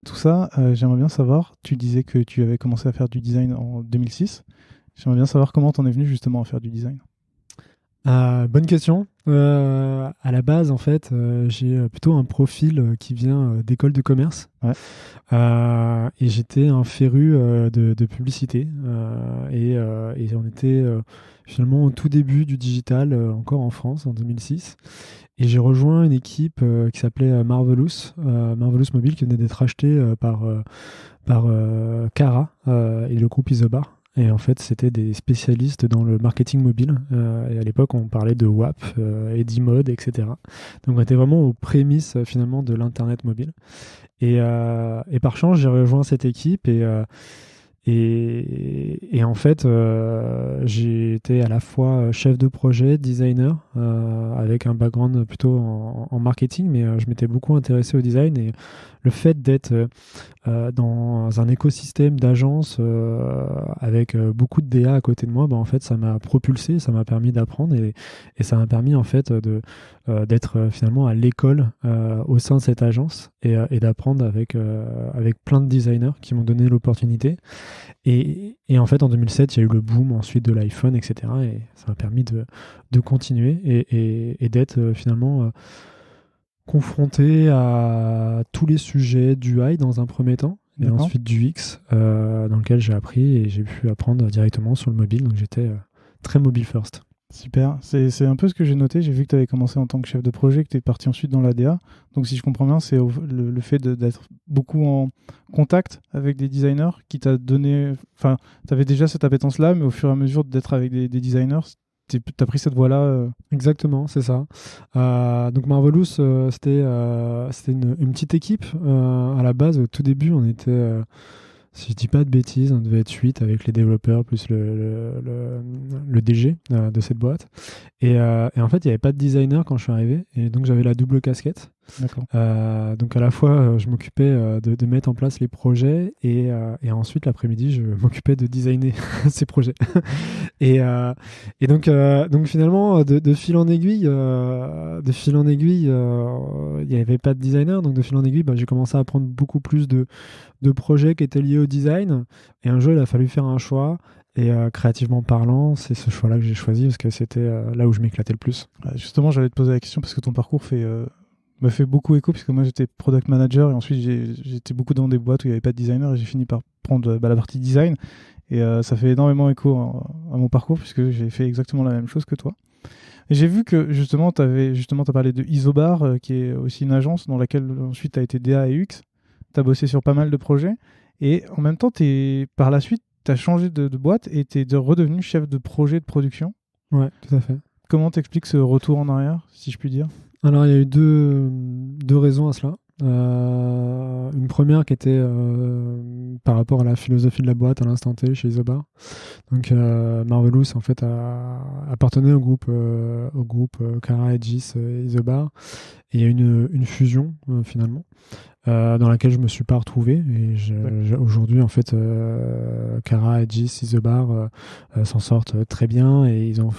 tout ça, j'aimerais bien savoir, tu disais que tu avais commencé à faire du design en 2006. J'aimerais bien savoir comment t'en es venu justement à faire du design. Bonne question. À la base, en fait, j'ai plutôt un profil qui vient d'école de commerce. Ouais, Et j'étais un féru de publicité. Et on était finalement au tout début du digital, encore en France, en 2006. Et j'ai rejoint une équipe qui s'appelait Marvelous Mobile, qui venait d'être achetée par Cara et le groupe Isobar. Et en fait, c'était des spécialistes dans le marketing mobile. Et à l'époque, on parlait de WAP et d'e-mode, etc. Donc, on était vraiment aux prémices finalement de l'Internet mobile. Et par chance, j'ai rejoint cette équipe et en fait, j'ai été à la fois chef de projet, designer, avec un background plutôt en marketing, mais je m'étais beaucoup intéressé au design et le fait d'être dans un écosystème d'agences avec beaucoup de DA à côté de moi, bah, en fait, ça m'a propulsé, ça m'a permis d'apprendre et ça m'a permis en fait d'être finalement à l'école au sein de cette agence et d'apprendre avec plein de designers qui m'ont donné l'opportunité. Et en fait, en 2007, il y a eu le boom ensuite de l'iPhone, etc. Et ça m'a permis de continuer et d'être finalement confronté à tous les sujets du UI dans un premier temps, et d'accord. ensuite du X, dans lequel j'ai appris et j'ai pu apprendre directement sur le mobile. Donc j'étais très mobile first. Super. C'est un peu ce que j'ai noté. J'ai vu que tu avais commencé en tant que chef de projet, que tu es parti ensuite dans l'ADA. Donc, si je comprends bien, c'est le fait d'être beaucoup en contact avec des designers qui t'a donné. Enfin, tu avais déjà cette appétence-là, mais au fur et à mesure d'être avec des designers, tu as pris cette voie-là. Exactement, c'est ça. Donc Marvelous, c'était une petite équipe. À la base, au tout début, on était, si je dis pas de bêtises, on devait être 8 avec les développeurs plus le DG de cette boîte. Et en fait, il n'y avait pas de designer quand je suis arrivé. Et donc, j'avais la double casquette. D'accord. Donc, à la fois, je m'occupais de mettre en place les projets et ensuite, l'après-midi, je m'occupais de designer ces projets. Et donc finalement, de fil en aiguille, il n'y avait pas de designer. Donc, de fil en aiguille, bah, j'ai commencé à apprendre beaucoup plus de projets qui étaient liés au design. Et un jour, il a fallu faire un choix. Et créativement parlant, c'est ce choix-là que j'ai choisi parce que c'était là où je m'éclatais le plus. Justement, j'allais te poser la question parce que ton parcours m'a fait beaucoup écho, puisque moi j'étais product manager et ensuite j'étais beaucoup dans des boîtes où il n'y avait pas de designer et j'ai fini par prendre la partie design. Et ça fait énormément écho à mon parcours puisque j'ai fait exactement la même chose que toi. Et j'ai vu que justement, t'as parlé de Isobar, qui est aussi une agence dans laquelle ensuite tu as été DA et UX. Tu as bossé sur pas mal de projets. Et en même temps, par la suite, tu as changé de boîte et tu es redevenu chef de projet de production. Ouais, tout à fait. Comment t'expliques ce retour en arrière, si je puis dire? Alors, il y a eu deux raisons à cela. Une première qui était par rapport à la philosophie de la boîte à l'instant T chez Isobar. Donc Marvelous en fait appartenait au groupe Cara, Aegis et Isobar. Et il y a eu une fusion finalement. Dans laquelle je me suis pas retrouvé et aujourd'hui en fait Cara, Aegis, Isobar s'en sortent très bien et ils ont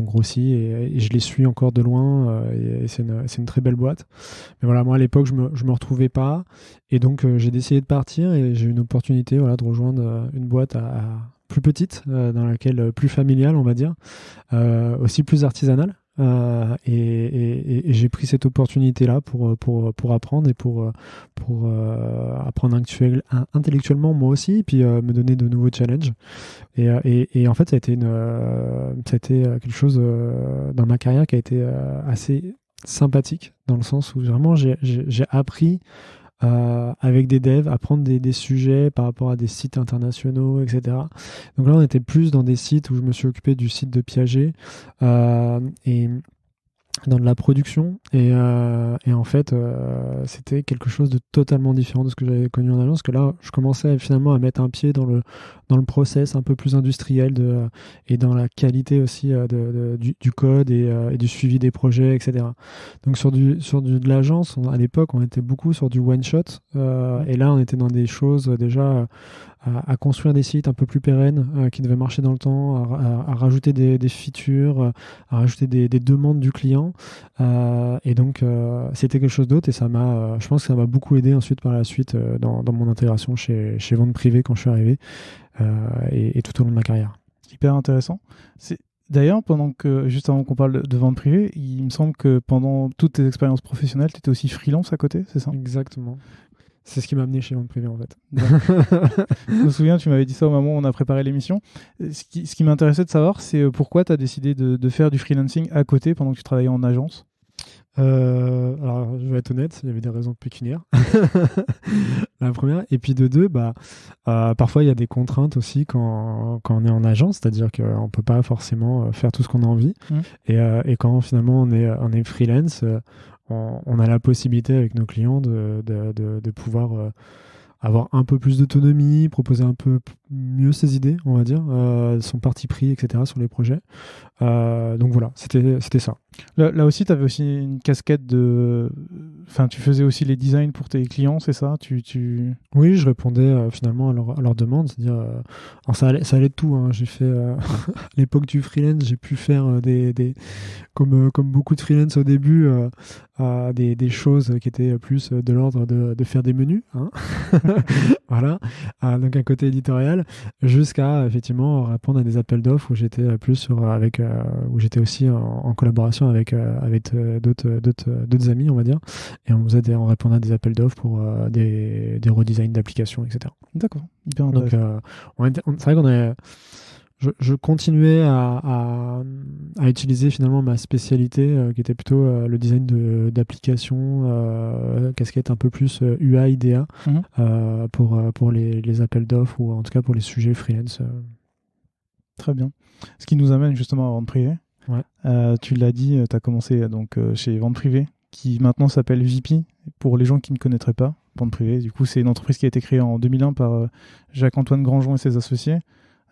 grossi et je les suis encore de loin et c'est une très belle boîte, mais voilà, moi à l'époque je me retrouvais pas et donc j'ai décidé de partir et j'ai eu une opportunité, voilà, de rejoindre une boîte à plus petite, dans laquelle plus familiale on va dire, aussi plus artisanale. Et j'ai pris cette opportunité-là pour apprendre et pour apprendre intellectuellement moi aussi, et puis me donner de nouveaux challenges. Et en fait, ça a été quelque chose dans ma carrière qui a été assez sympathique, dans le sens où vraiment j'ai appris avec des devs, à prendre des sujets par rapport à des sites internationaux, etc. Donc là, on était plus dans des sites où je me suis occupé du site de Piaget et dans de la production. Et en fait, c'était quelque chose de totalement différent de ce que j'avais connu en agence, que là, je commençais finalement à mettre un pied dans le process un peu plus industriel et dans la qualité aussi du code et du suivi des projets, etc. Donc de l'agence, à l'époque, on était beaucoup sur du one-shot. Et là, on était dans des choses déjà à construire des sites un peu plus pérennes qui devaient marcher dans le temps, à rajouter des features, à rajouter des demandes du client. Et donc, c'était quelque chose d'autre et je pense que ça m'a beaucoup aidé ensuite par la suite dans mon intégration chez Vente Privée quand je suis arrivé et tout au long de ma carrière. Hyper intéressant. D'ailleurs, juste avant qu'on parle de vente privée, il me semble que pendant toutes tes expériences professionnelles, tu étais aussi freelance à côté, c'est ça? Exactement. C'est ce qui m'a amené chez Vente Privée en fait. Je me souviens, tu m'avais dit ça au moment où on a préparé l'émission. Ce qui m'intéressait de savoir, c'est pourquoi tu as décidé de faire du freelancing à côté pendant que tu travaillais en agence. Alors, je vais être honnête, il y avait des raisons pécuniaires. La première. Et puis de deux, parfois il y a des contraintes aussi quand on est en agence, c'est-à-dire qu'on ne peut pas forcément faire tout ce qu'on a envie. Et quand finalement on est freelance, on a la possibilité avec nos clients de pouvoir avoir un peu plus d'autonomie, proposer un peu mieux ses idées, on va dire, son parti pris, etc. sur les projets. Donc voilà, c'était ça. Là aussi, tu avais aussi une casquette de... Enfin, tu faisais aussi les designs pour tes clients, c'est ça? Oui, je répondais finalement à leurs demandes. C'est-à-dire, alors ça allait de tout. Hein. J'ai fait, à l'époque du freelance, j'ai pu faire comme beaucoup de freelance au début, des choses qui étaient plus de l'ordre de faire des menus. Hein. Voilà. Donc un côté éditorial, jusqu'à effectivement répondre à des appels d'offres où j'étais plus où j'étais aussi en collaboration avec d'autres amis, on va dire, et on répondait à des appels d'offres pour des redesigns d'applications, etc. D'accord, hyper intéressant. Donc c'est vrai je continuais à utiliser finalement ma spécialité qui était plutôt le design d'applications, casquette un peu plus UI, IDEA, pour les appels d'offres ou en tout cas pour les sujets freelance. Très bien. Ce qui nous amène justement à Vente Privée. Ouais. Tu l'as dit, tu as commencé chez Vente Privée, qui maintenant s'appelle VP, pour les gens qui ne connaîtraient pas. Vente Privée, du coup, c'est une entreprise qui a été créée en 2001 par Jacques-Antoine Grandjean et ses associés.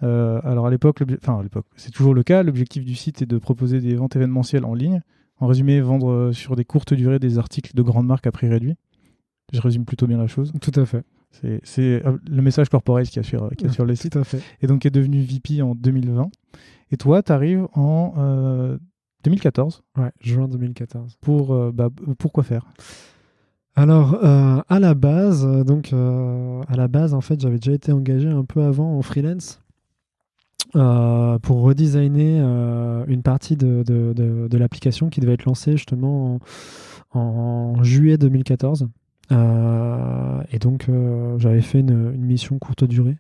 Alors à l'époque, c'est toujours le cas, l'objectif du site est de proposer des ventes événementielles en ligne. En résumé, vendre sur des courtes durées des articles de grandes marques à prix réduit. Je résume plutôt bien la chose. Tout à fait. C'est le message corporate qu'il y a sur les sites. Tout à fait. Et donc est devenu VP en 2020. Et toi, tu arrives en 2014. Ouais, juin 2014. Pourquoi faire? Alors, à la base, en fait, j'avais déjà été engagé un peu avant en freelance pour redesigner une partie de l'application qui devait être lancée justement en juillet 2014. Et donc, j'avais fait une mission courte durée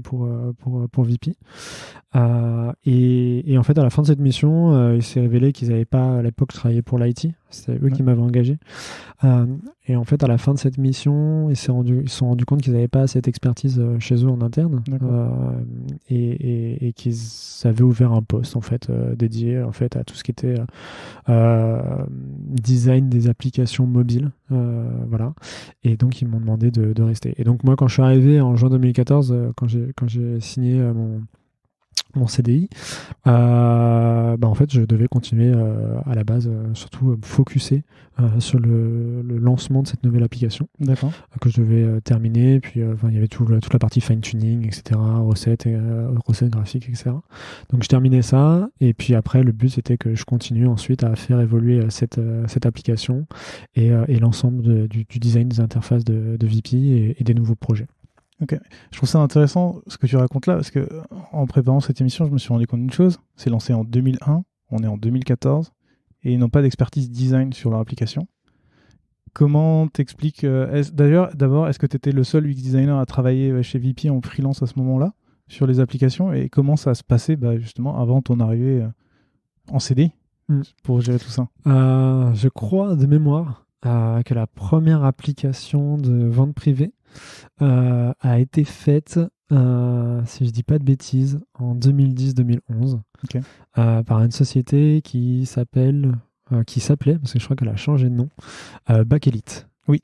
pour VP. Et en fait, à la fin de cette mission, il s'est révélé qu'ils n'avaient pas, à l'époque, travaillé pour l'IT. C'était eux qui m'avaient engagé. Et en fait, à la fin de cette mission, ils se sont rendus compte qu'ils n'avaient pas cette expertise chez eux en interne et qu'ils avaient ouvert un poste en fait, dédié en fait, à tout ce qui était design des applications mobiles. Voilà. Et donc, ils m'ont demandé de rester. Et donc, moi, quand je suis arrivé en juin 2014, quand j'ai signé mon CDI, en fait, je devais continuer à la base, surtout focuser sur le lancement de cette nouvelle application que je devais terminer. Puis, il y avait toute la partie fine-tuning, etc., recettes graphiques, etc. Donc, je terminais ça. Et puis après, le but, c'était que je continue ensuite à faire évoluer cette application et l'ensemble du design des interfaces de VP et des nouveaux projets. Ok. Je trouve ça intéressant ce que tu racontes là, parce que en préparant cette émission, je me suis rendu compte d'une chose. C'est lancé en 2001, on est en 2014, et ils n'ont pas d'expertise design sur leur application. Comment t'expliques d'abord, est-ce que tu étais le seul UX designer à travailler chez VP en freelance à ce moment-là, sur les applications, et comment ça se passait justement avant ton arrivée en CD pour gérer tout ça? Je crois de mémoire que la première application de vente privée a été faite, si je dis pas de bêtises, en 2010-2011 par une société qui s'appelait, parce que je crois qu'elle a changé de nom, Bakelite. Oui.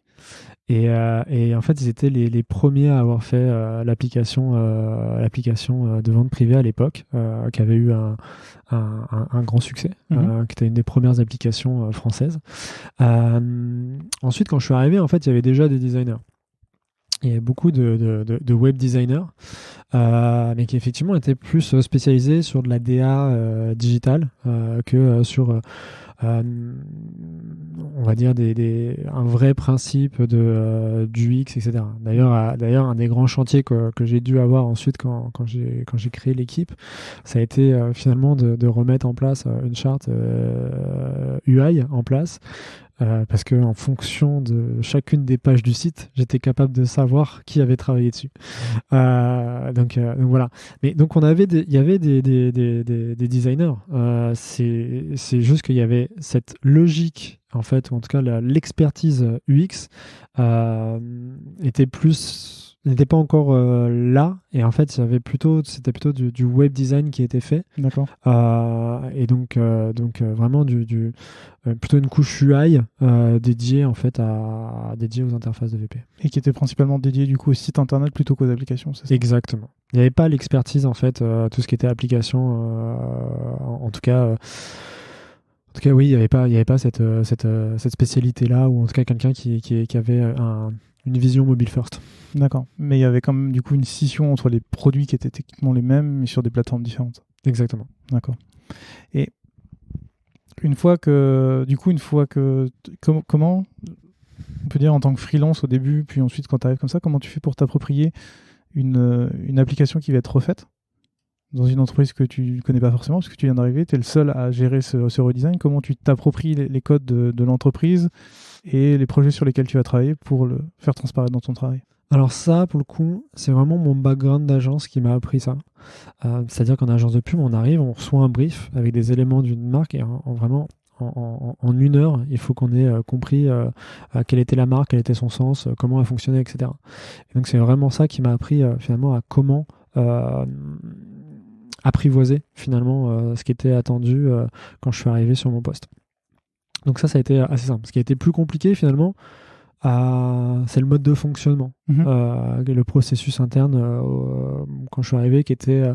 Et en fait, ils étaient les premiers à avoir fait l'application de vente privée à l'époque, qui avait eu un grand succès, qui était une des premières applications françaises. Ensuite, quand je suis arrivé, en fait, il y avait déjà des designers. il y avait beaucoup de web designers, mais qui effectivement étaient plus spécialisés sur de la DA digitale que sur, on va dire, un vrai principe du UX, etc. D'ailleurs, un des grands chantiers que j'ai dû avoir ensuite quand j'ai créé l'équipe, ça a été finalement de remettre en place une charte UI en place. Parce que en fonction de chacune des pages du site, j'étais capable de savoir qui avait travaillé dessus. Donc voilà. Mais donc il y avait des designers. C'est juste qu'il y avait cette logique, en fait, ou en tout cas l'expertise UX n'était pas encore là, et en fait c'était plutôt du web design qui était fait. D'accord. Et donc vraiment plutôt une couche UI dédiée en fait dédiée aux interfaces de VP. Et qui était principalement dédié du coup au site internet plutôt qu'aux applications, c'est ça? Exactement. Il n'y avait pas l'expertise en fait, tout ce qui était application, en tout cas. En tout cas, oui, il n'y avait pas cette spécialité là, ou en tout cas quelqu'un qui avait une vision mobile first. D'accord. Mais il y avait quand même du coup une scission entre les produits qui étaient techniquement les mêmes, mais sur des plateformes différentes. Exactement. D'accord. Et comment on peut dire en tant que freelance au début, puis ensuite quand tu arrives comme ça, comment tu fais pour t'approprier une application qui va être refaite dans une entreprise que tu connais pas forcément, parce que tu viens d'arriver, tu es le seul à gérer ce redesign. Comment tu t'appropries les codes de l'entreprise et les projets sur lesquels tu vas travailler pour le faire transparaître dans ton travail? Alors ça, pour le coup, c'est vraiment mon background d'agence qui m'a appris ça. C'est-à-dire qu'en agence de pub, on arrive, on reçoit un brief avec des éléments d'une marque, et vraiment, en une heure, il faut qu'on ait compris quelle était la marque, quel était son sens, comment elle fonctionnait, etc. Et donc c'est vraiment ça qui m'a appris finalement à comment apprivoiser finalement ce qui était attendu quand je suis arrivé sur mon poste. Donc ça a été assez simple. Ce qui a été plus compliqué finalement, c'est le mode de fonctionnement, le processus interne quand je suis arrivé, qui était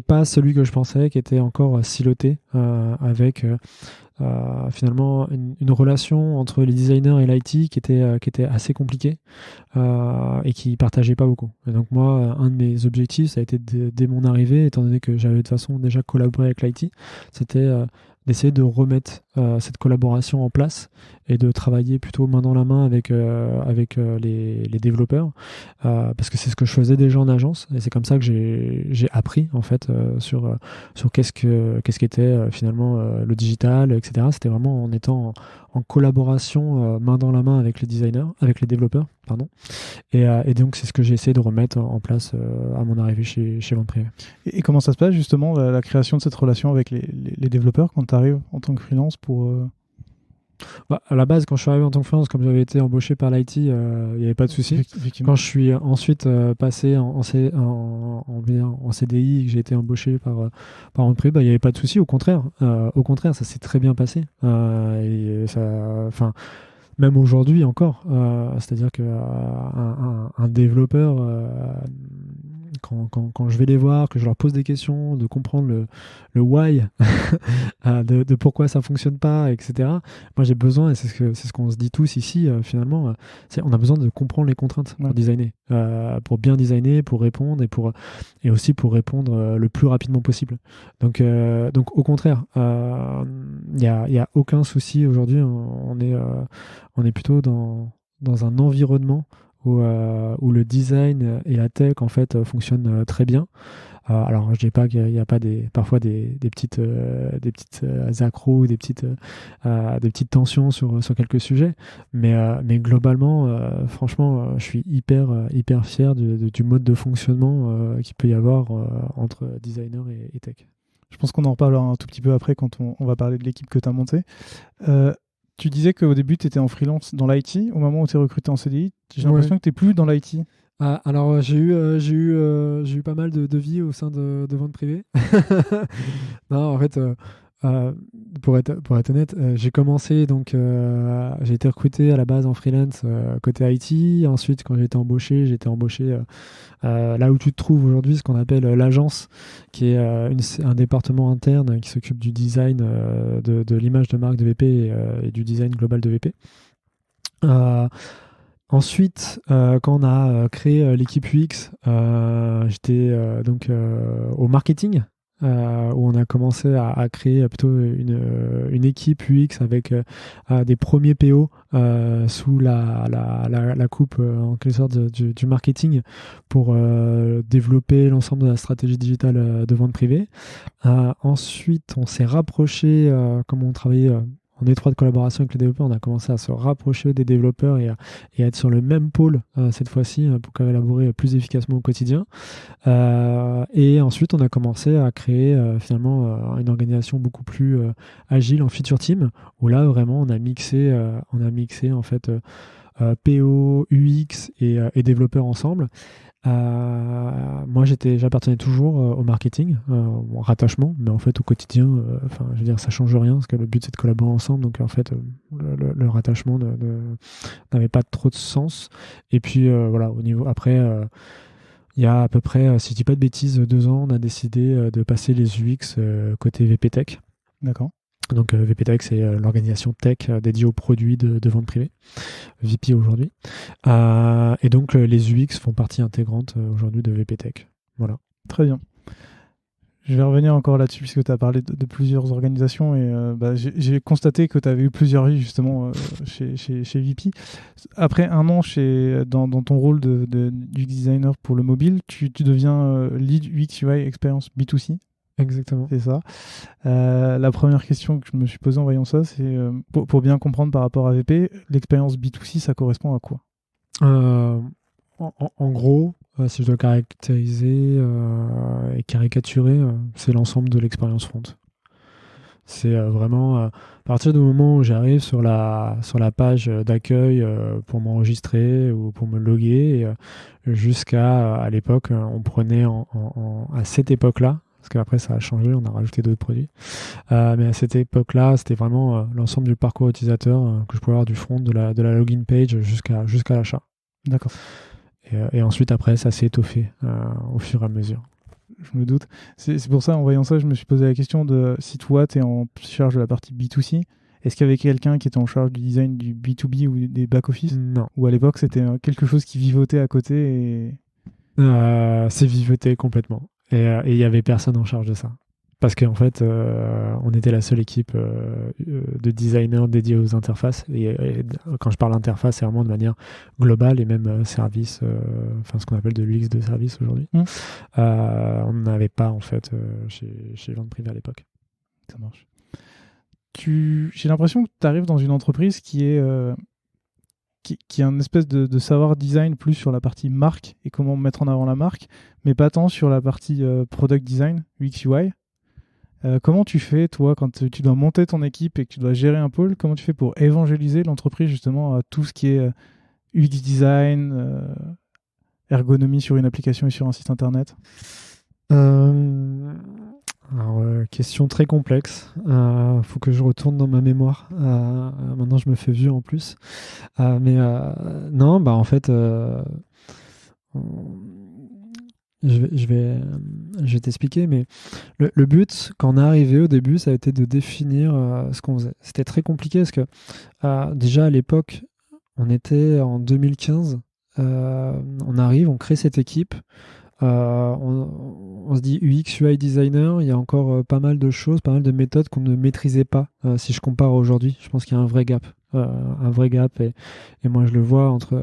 pas celui que je pensais, qui était encore siloté avec finalement une relation entre les designers et l'IT qui était assez compliquée et qui partageait pas beaucoup. Et donc moi, un de mes objectifs, ça a été dès mon arrivée, étant donné que j'avais de toute façon déjà collaboré avec l'IT, c'était d'essayer de remettre cette collaboration en place et de travailler plutôt main dans la main avec les développeurs, parce que c'est ce que je faisais déjà en agence, et c'est comme ça que j'ai appris en fait sur qu'est-ce qu'était finalement le digital, etc. C'était vraiment en étant en collaboration main dans la main avec les développeurs, pardon. Et donc c'est ce que j'ai essayé de remettre en place à mon arrivée chez Vente Privée. Et comment ça se passe justement la création de cette relation avec les développeurs quand tu arrives en tant que freelance pour à la base, quand je suis arrivé en tant que freelance, comme j'avais été embauché par l'IT, il n'y avait pas de souci. Quand je suis ensuite passé en CDI et que j'ai été embauché par Vente Privée, il n'y avait pas de souci. Au contraire, ça s'est très bien passé. Et ça, même aujourd'hui encore, c'est-à-dire qu'un développeur, quand je vais les voir, que je leur pose des questions, de comprendre le why, de pourquoi ça fonctionne pas, etc. Moi j'ai besoin, et c'est ce qu'on se dit tous ici, finalement, on a besoin de comprendre les contraintes pour designer, pour bien designer, pour répondre, et aussi pour répondre le plus rapidement possible. Donc au contraire, il y a aucun souci aujourd'hui. On est plutôt dans un environnement où le design et la tech en fait fonctionnent très bien. Alors je dis pas qu'il n'y a pas parfois des petites accros, des petites tensions sur quelques sujets, mais globalement, franchement, je suis hyper fier du mode de fonctionnement qu'il peut y avoir entre designer et tech. Je pense qu'on en reparlera un tout petit peu après quand on va parler de l'équipe que tu as montée. Tu disais qu'au début, tu étais en freelance dans l'IT. Au moment où tu es recruté en CDI, j'ai l'impression que tu n'es plus dans l'IT. Alors, j'ai eu pas mal de vie au sein de Vente Privée. Non, en fait, pour être honnête, j'ai commencé, donc j'ai été recruté à la base en freelance côté IT. Ensuite, quand j'ai été embauché là où tu te trouves aujourd'hui, ce qu'on appelle l'agence, qui est un département interne qui s'occupe du design de l'image de marque de VP et du design global de VP. Ensuite, quand on a créé l'équipe UX, j'étais donc au marketing, où on a commencé à créer plutôt une équipe UX avec des premiers PO sous la coupe en quelque sorte du marketing pour développer l'ensemble de la stratégie digitale de vente privée. Ensuite, on s'est rapproché, comme on travaillait en étroite collaboration avec les développeurs, on a commencé à se rapprocher des développeurs et à être sur le même pôle cette fois-ci pour collaborer plus efficacement au quotidien. Et ensuite, on a commencé à créer finalement une organisation beaucoup plus agile en feature team, où là vraiment on a mixé en fait PO, UX et développeurs ensemble. Moi, j'appartenais toujours au marketing, au rattachement, mais en fait, au quotidien, je veux dire, ça change rien, parce que le but, c'est de collaborer ensemble, donc en fait, le rattachement n'avait pas trop de sens. Et puis, voilà, au niveau, après, il y a à peu près, si je dis pas de bêtises, 2 ans, on a décidé de passer les UX côté VP Tech. D'accord. Donc VP Tech, c'est l'organisation tech dédiée aux produits de vente privée, VP aujourd'hui. Et donc les UX font partie intégrante aujourd'hui de VP Tech. Voilà. Très bien. Je vais revenir encore là-dessus puisque tu as parlé de plusieurs organisations et j'ai constaté que tu avais eu plusieurs vies justement chez VP. Après un an dans ton rôle du designer pour le mobile, tu deviens lead UX UI expérience B2C. Exactement. C'est ça. La première question que je me suis posée en voyant ça, c'est pour bien comprendre par rapport à VP, l'expérience B2C, ça correspond à quoi ? En gros, si je dois caractériser et caricaturer, c'est l'ensemble de l'expérience front. C'est vraiment à partir du moment où j'arrive sur la page d'accueil pour m'enregistrer ou pour me loguer, jusqu'à à l'époque, on prenait à cette époque-là, parce qu'après ça a changé, on a rajouté d'autres produits. Mais à cette époque-là, c'était vraiment l'ensemble du parcours utilisateur que je pouvais avoir du front, de la login page jusqu'à l'achat. D'accord. Et ensuite, après, ça s'est étoffé au fur et à mesure. Je me doute. C'est pour ça, en voyant ça, je me suis posé la question de si toi, tu es en charge de la partie B2C, est-ce qu'il y avait quelqu'un qui était en charge du design du B2B ou des back-office ? Non. Ou à l'époque, c'était quelque chose qui vivotait à côté C'est vivoté complètement. Et il n'y avait personne en charge de ça. Parce qu'en fait, on était la seule équipe de designers dédiés aux interfaces. Et quand je parle interface, c'est vraiment de manière globale et même service, ce qu'on appelle de l'UX de service aujourd'hui. On n'avait pas, en fait, chez Vente Privée à l'époque. Ça marche. J'ai l'impression que tu arrives dans une entreprise qui a une espèce de savoir design plus sur la partie marque et comment mettre en avant la marque, mais pas tant sur la partie product design, UX UI. Comment tu fais, toi, quand tu dois monter ton équipe et que tu dois gérer un pôle, comment tu fais pour évangéliser l'entreprise justement à tout ce qui est UX design, ergonomie sur une application et sur un site internet ? Question très complexe. Faut que je retourne dans ma mémoire. Maintenant, je me fais vieux en plus. Non, en fait, je vais t'expliquer, mais le but, quand on est arrivé au début, ça a été de définir ce qu'on faisait. C'était très compliqué parce que déjà à l'époque, on était en 2015, on arrive, on crée cette équipe, on se dit UX, UI designer, il y a encore pas mal de choses, pas mal de méthodes qu'on ne maîtrisait pas. Si je compare aujourd'hui, je pense qu'il y a un vrai gap, et moi je le vois entre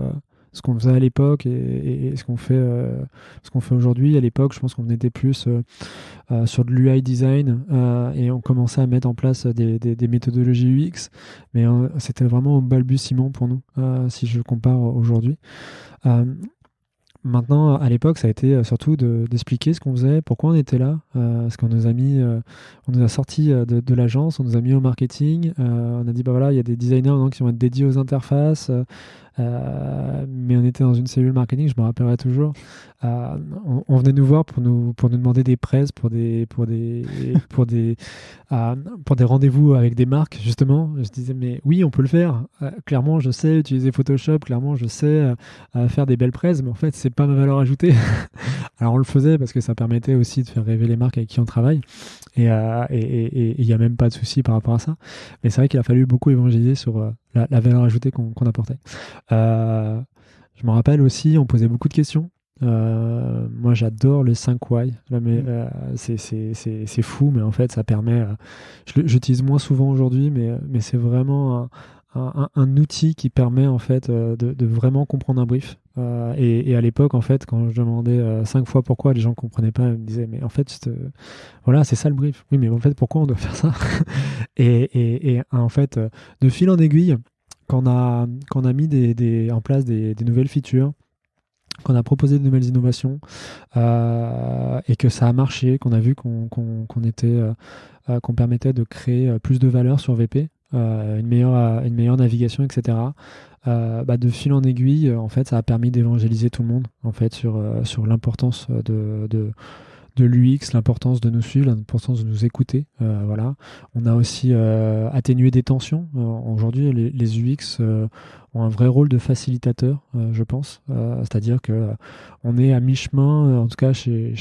ce qu'on faisait à l'époque et ce qu'on fait aujourd'hui. À l'époque, je pense qu'on était plus sur de l'UI design et on commençait à mettre en place des méthodologies UX, mais c'était vraiment au balbutiement pour nous, si je compare aujourd'hui. Maintenant, à l'époque, ça a été surtout d'expliquer ce qu'on faisait, pourquoi on était là, parce qu'on nous a mis, on nous a sortis de l'agence, on nous a mis au marketing, on a dit voilà, il y a des designers qui vont être dédiés aux interfaces, mais on était dans une cellule marketing, je me rappellerai toujours. On venait nous voir pour nous demander des press pour des rendez-vous avec des marques, justement. Je disais mais oui, on peut le faire. Clairement, je sais utiliser Photoshop, clairement, je sais faire des belles presses, mais en fait, c'est pas ma valeur ajoutée. Alors on le faisait parce que ça permettait aussi de faire rêver les marques avec qui on travaille, et il n'y a même pas de souci par rapport à ça. Mais c'est vrai qu'il a fallu beaucoup évangéliser sur la valeur ajoutée qu'on apportait. Je me rappelle aussi, on posait beaucoup de questions. Moi, j'adore les 5 why. Là, mais, c'est fou, mais en fait, ça permet. J'utilise moins souvent aujourd'hui, mais c'est vraiment un outil qui permet en fait de vraiment comprendre un brief. Et à l'époque, en fait, quand je demandais 5 fois pourquoi, les gens ne comprenaient pas. Ils me disaient, mais en fait, voilà, c'est ça le brief. Oui, mais en fait, pourquoi on doit faire ça? Et en fait, de fil en aiguille, quand on a mis en place des nouvelles features, qu'on a proposé de nouvelles innovations et que ça a marché, qu'on a vu qu'on permettait de créer plus de valeur sur VP, une meilleure navigation, etc. De fil en aiguille, en fait, ça a permis d'évangéliser tout le monde en fait sur l'importance de l'UX, l'importance de nous suivre, l'importance de nous écouter. Voilà. On a aussi atténué des tensions. Aujourd'hui, les UX ont un vrai rôle de facilitateur, je pense. C'est-à-dire que on est à mi-chemin, en tout cas chez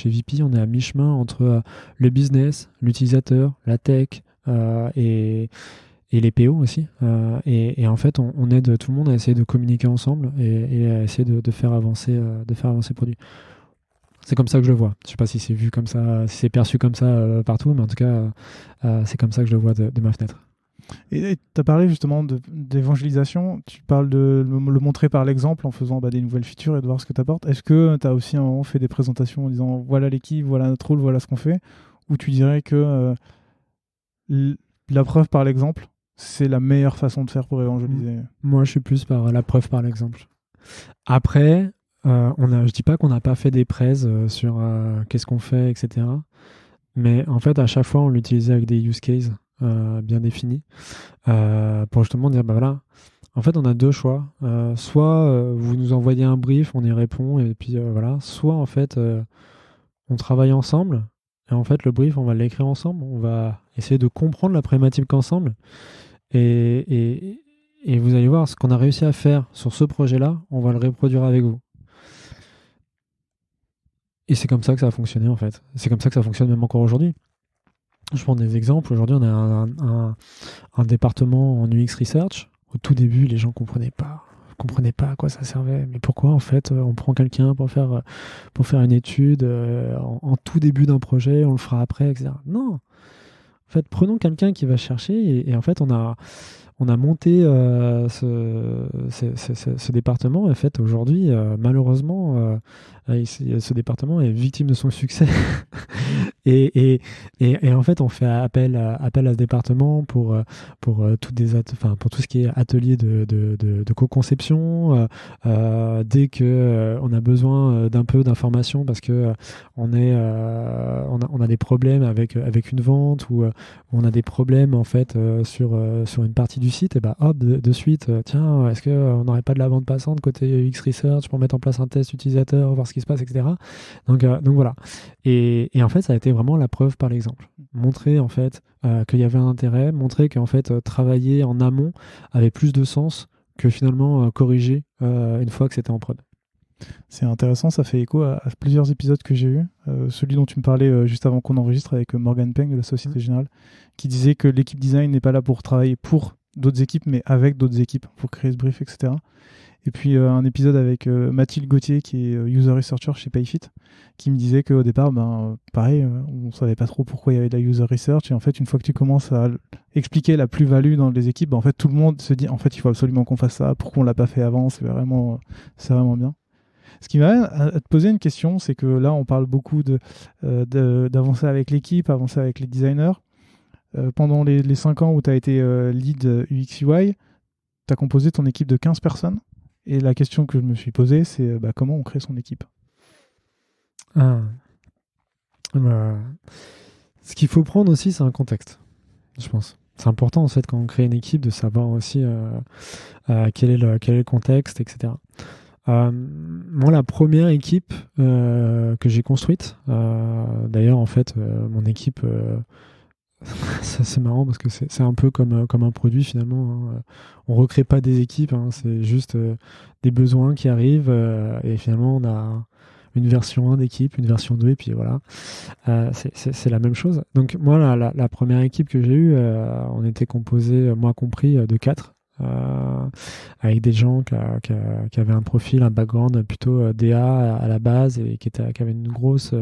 VP, on est à mi-chemin entre le business, l'utilisateur, la tech et les PO aussi. Et en fait, on aide tout le monde à essayer de communiquer ensemble et à essayer de faire avancer le produit. C'est comme ça que je le vois. Je sais pas si c'est vu comme ça, si c'est perçu comme ça partout, mais en tout cas, c'est comme ça que je le vois de ma fenêtre. Et tu as parlé justement d'évangélisation. Tu parles de le montrer par l'exemple en faisant des nouvelles features et de voir ce que tu apportes. Est-ce que tu as aussi un moment fait des présentations en disant voilà l'équipe, voilà notre rôle, voilà ce qu'on fait? Ou tu dirais que la preuve par l'exemple, c'est la meilleure façon de faire pour évangéliser? Moi, je suis plus par la preuve par l'exemple. Après, je dis pas qu'on n'a pas fait des prêts sur qu'est-ce qu'on fait, etc. Mais en fait, à chaque fois, on l'utilisait avec des use cases bien définis pour justement dire, voilà, en fait, on a deux choix. Soit vous nous envoyez un brief, on y répond, et puis voilà. Soit, en fait, on travaille ensemble, et en fait, le brief, on va l'écrire ensemble, on va essayer de comprendre la problématique ensemble, et vous allez voir, ce qu'on a réussi à faire sur ce projet-là, on va le reproduire avec vous. Et c'est comme ça que ça a fonctionné en fait. C'est comme ça que ça fonctionne même encore aujourd'hui. Je prends des exemples. Aujourd'hui, on a un département en UX Research. Au tout début, les gens comprenaient pas à quoi ça servait. Mais pourquoi en fait on prend quelqu'un pour faire une étude en tout début d'un projet, on le fera après, etc. Non. En fait, prenons quelqu'un qui va chercher et en fait, on a monté ce département. En fait, aujourd'hui, malheureusement, ce département est victime de son succès. et en fait, on fait appel à ce département pour tout ce qui est atelier de co-conception. Dès que on a besoin d'un peu d'informations parce que on a des problèmes avec une vente ou on a des problèmes en fait sur une partie du site, et hop, de suite, tiens, est-ce qu'on n'aurait pas de la bande passante côté UX Research pour mettre en place un test utilisateur, voir ce qui se passe, etc. Donc voilà. Et en fait, ça a été vraiment la preuve par l'exemple. Montrer en fait qu'il y avait un intérêt, montrer qu'en fait travailler en amont avait plus de sens que finalement corriger une fois que c'était en prod. C'est intéressant, ça fait écho à plusieurs épisodes que j'ai eus. Celui dont tu me parlais juste avant qu'on enregistre avec Morgan Peng de la Société Générale, qui disait que l'équipe design n'est pas là pour travailler pour d'autres équipes, mais avec d'autres équipes, pour créer ce brief, etc. Et puis un épisode avec Mathilde Gauthier, qui est user researcher chez Payfit, qui me disait qu'au départ, pareil, on ne savait pas trop pourquoi il y avait de la user research. Et en fait, une fois que tu commences à expliquer la plus-value dans les équipes, en fait, tout le monde se dit, en fait, il faut absolument qu'on fasse ça. Pourquoi on ne l'a pas fait avant? C'est vraiment bien. Ce qui m'amène à te poser une question, c'est que là, on parle beaucoup d'avancer avec l'équipe, avancer avec les designers. Pendant les 5 ans où tu as été lead UX/UI, tu as composé ton équipe de 15 personnes. Et la question que je me suis posée, c'est comment on crée son équipe? Ce qu'il faut prendre aussi, c'est un contexte, je pense. C'est important, en fait, quand on crée une équipe, de savoir aussi quel est le contexte, etc. Moi, la première équipe que j'ai construite, d'ailleurs, en fait, mon équipe, c'est marrant parce que c'est un peu comme un produit finalement. Hein. On recrée pas des équipes, hein, c'est juste des besoins qui arrivent et finalement on a une version 1 d'équipe, une version 2 et puis voilà. C'est la même chose. Donc moi, la première équipe que j'ai eue, on était composé, moi compris, de 4. avec des gens qui avaient un profil, un background plutôt DA à la base et qui avaient une grosse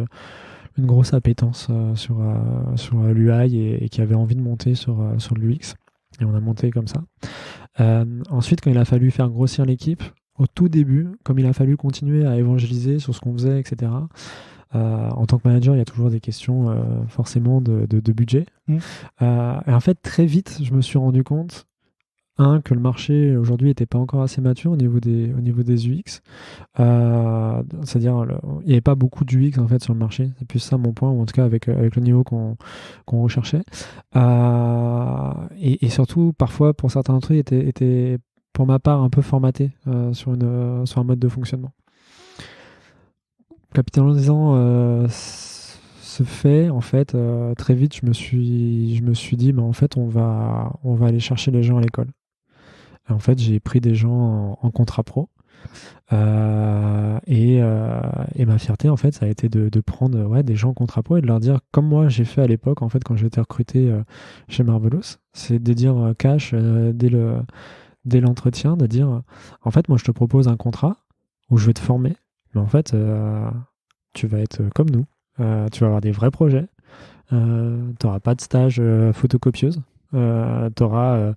appétence sur l'UI et qui avaient envie de monter sur l'UX. Et on a monté comme ça. Ensuite, quand il a fallu faire grossir l'équipe, au tout début, comme il a fallu continuer à évangéliser sur ce qu'on faisait, etc., en tant que manager, il y a toujours des questions forcément de budget. Et en fait, très vite, je me suis rendu compte, que le marché aujourd'hui n'était pas encore assez mature au niveau des UX. C'est-à-dire, il n'y avait pas beaucoup d'UX en fait sur le marché. C'est plus ça mon point, ou en tout cas avec le niveau qu'on recherchait. Et surtout, parfois, pour certains trucs, étaient pour ma part un peu formatés sur un mode de fonctionnement. Capitalisant ce fait, en fait, très vite, je me suis dit, mais en fait, on va aller chercher les gens à l'école. En fait, j'ai pris des gens en contrat pro. Et ma fierté, en fait, ça a été de prendre des gens en contrat pro et de leur dire, comme moi j'ai fait à l'époque, en fait, quand j'étais recruté chez Marvelous, c'est de dire cash dès l'entretien, de dire, en fait, moi je te propose un contrat où je vais te former, mais en fait, tu vas être comme nous, tu vas avoir des vrais projets, tu n'auras pas de stage photocopieuse, tu auras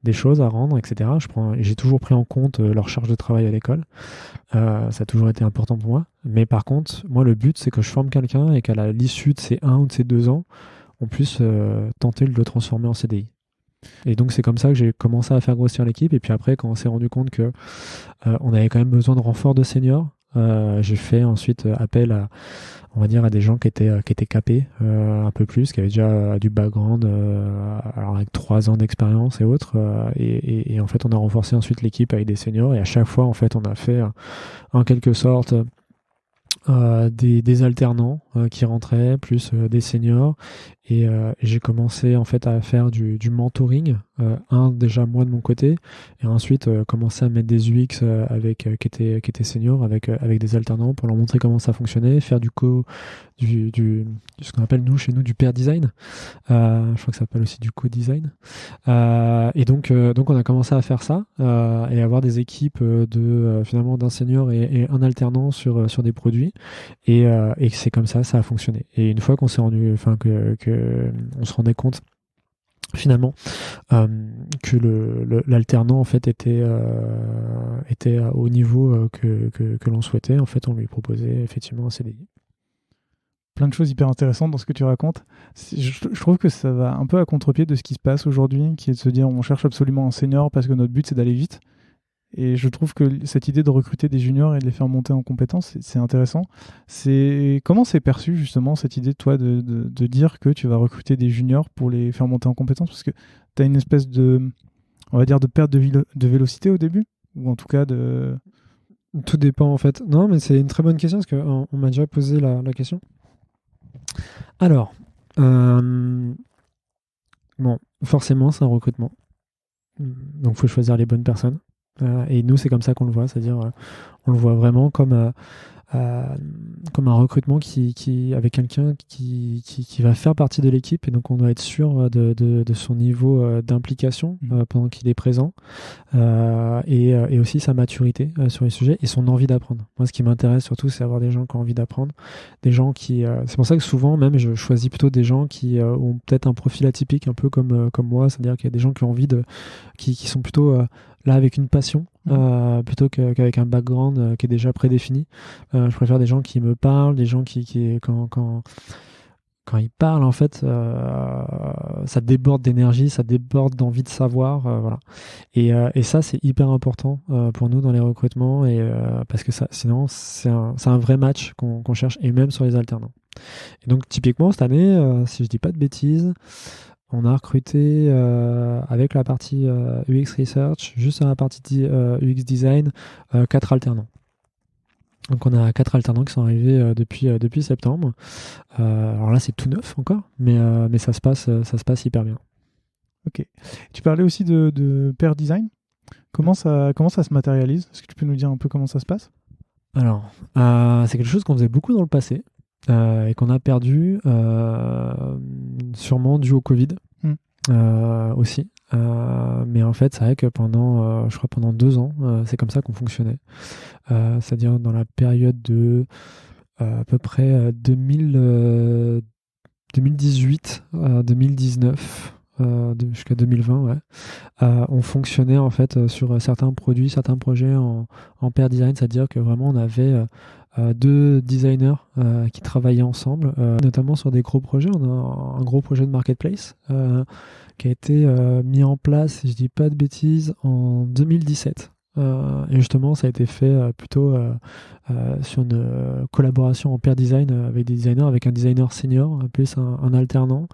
des choses à rendre, etc. J'ai toujours pris en compte leur charge de travail à l'école. Ça a toujours été important pour moi. Mais par contre, moi, le but, c'est que je forme quelqu'un et qu'à l'issue de ces 1 ou de ces 2 ans, on puisse tenter de le transformer en CDI. Et donc, c'est comme ça que j'ai commencé à faire grossir l'équipe. Et puis après, quand on s'est rendu compte que on avait quand même besoin de renfort de seniors, j'ai fait ensuite appel à des gens qui étaient capés un peu plus, qui avaient déjà du background, alors avec 3 ans d'expérience et autres. Et en fait, on a renforcé ensuite l'équipe avec des seniors. Et à chaque fois, en fait, on a fait en quelque sorte des alternants qui rentraient, plus des seniors. Et j'ai commencé en fait à faire du mentoring, déjà moi de mon côté, et ensuite commencer à mettre des UX qui étaient seniors avec des alternants pour leur montrer comment ça fonctionnait, faire ce qu'on appelle chez nous du pair design. Je crois que ça s'appelle aussi du co-design. Et donc on a commencé à faire ça et avoir des équipes finalement d'un senior et un alternant sur des produits. Et c'est comme ça a fonctionné. Et une fois qu'on s'est rendu, que on se rendait compte finalement que l'alternant en fait était au niveau que l'on souhaitait, en fait on lui proposait effectivement un CDI. Plein de choses hyper intéressantes dans ce que tu racontes. Je trouve que ça va un peu à contre-pied de ce qui se passe aujourd'hui, qui est de se dire on cherche absolument un senior parce que notre but c'est d'aller vite. Et je trouve que cette idée de recruter des juniors et de les faire monter en compétences, c'est intéressant. Comment c'est perçu justement cette idée, toi, de dire que tu vas recruter des juniors pour les faire monter en compétences? Parce que tu as une espèce on va dire, de perte de vélocité au début? Ou en tout cas de... Tout dépend en fait. Non, mais c'est une très bonne question parce qu'on m'a déjà posé la question. Alors, bon, forcément, c'est un recrutement. Donc, il faut choisir les bonnes personnes. Et nous, c'est comme ça qu'on le voit, c'est-à-dire on le voit vraiment comme un recrutement avec quelqu'un qui va faire partie de l'équipe, et donc on doit être sûr de son niveau d'implication pendant qu'il est présent, et aussi sa maturité sur les sujets et son envie d'apprendre. Moi, ce qui m'intéresse surtout, c'est avoir des gens qui ont envie d'apprendre, des gens qui... c'est pour ça que souvent, même, je choisis plutôt des gens qui ont peut-être un profil atypique, un peu comme moi, c'est-à-dire qu'il y a des gens qui ont envie qui sont plutôt là avec une passion, plutôt qu'avec un background qui est déjà prédéfini. Je préfère des gens qui me parlent, des gens qui quand ils parlent, en fait, ça déborde d'énergie, ça déborde d'envie de savoir, voilà. Et ça, c'est hyper important pour nous dans les recrutements, parce que sinon, c'est un vrai match qu'on cherche, et même sur les alternants. Et donc, typiquement, cette année, si je dis pas de bêtises, on a recruté avec la partie UX Research, juste sur la partie UX Design, 4 alternants. Donc on a 4 alternants qui sont arrivés depuis septembre. Alors là, c'est tout neuf encore, mais ça se passe hyper bien. Ok. Tu parlais aussi de pair design. Comment ça se matérialise? Est-ce que tu peux nous dire un peu comment ça se passe? Alors, c'est quelque chose qu'on faisait beaucoup dans le passé et qu'on a perdu, sûrement dû au Covid aussi. Mais en fait, c'est vrai que je crois pendant 2 ans, c'est comme ça qu'on fonctionnait. C'est-à-dire dans la période de à peu près 2018 à 2019, jusqu'à 2020, ouais. On fonctionnait en fait sur certains produits, certains projets en pair design, c'est-à-dire que vraiment on avait 2 designers qui travaillaient ensemble, notamment sur des gros projets. On a un gros projet de marketplace qui a été mis en place, si je dis pas de bêtises, en 2017. Et justement, ça a été fait plutôt sur une collaboration en pair design avec des designers, avec un designer senior, plus un alternant.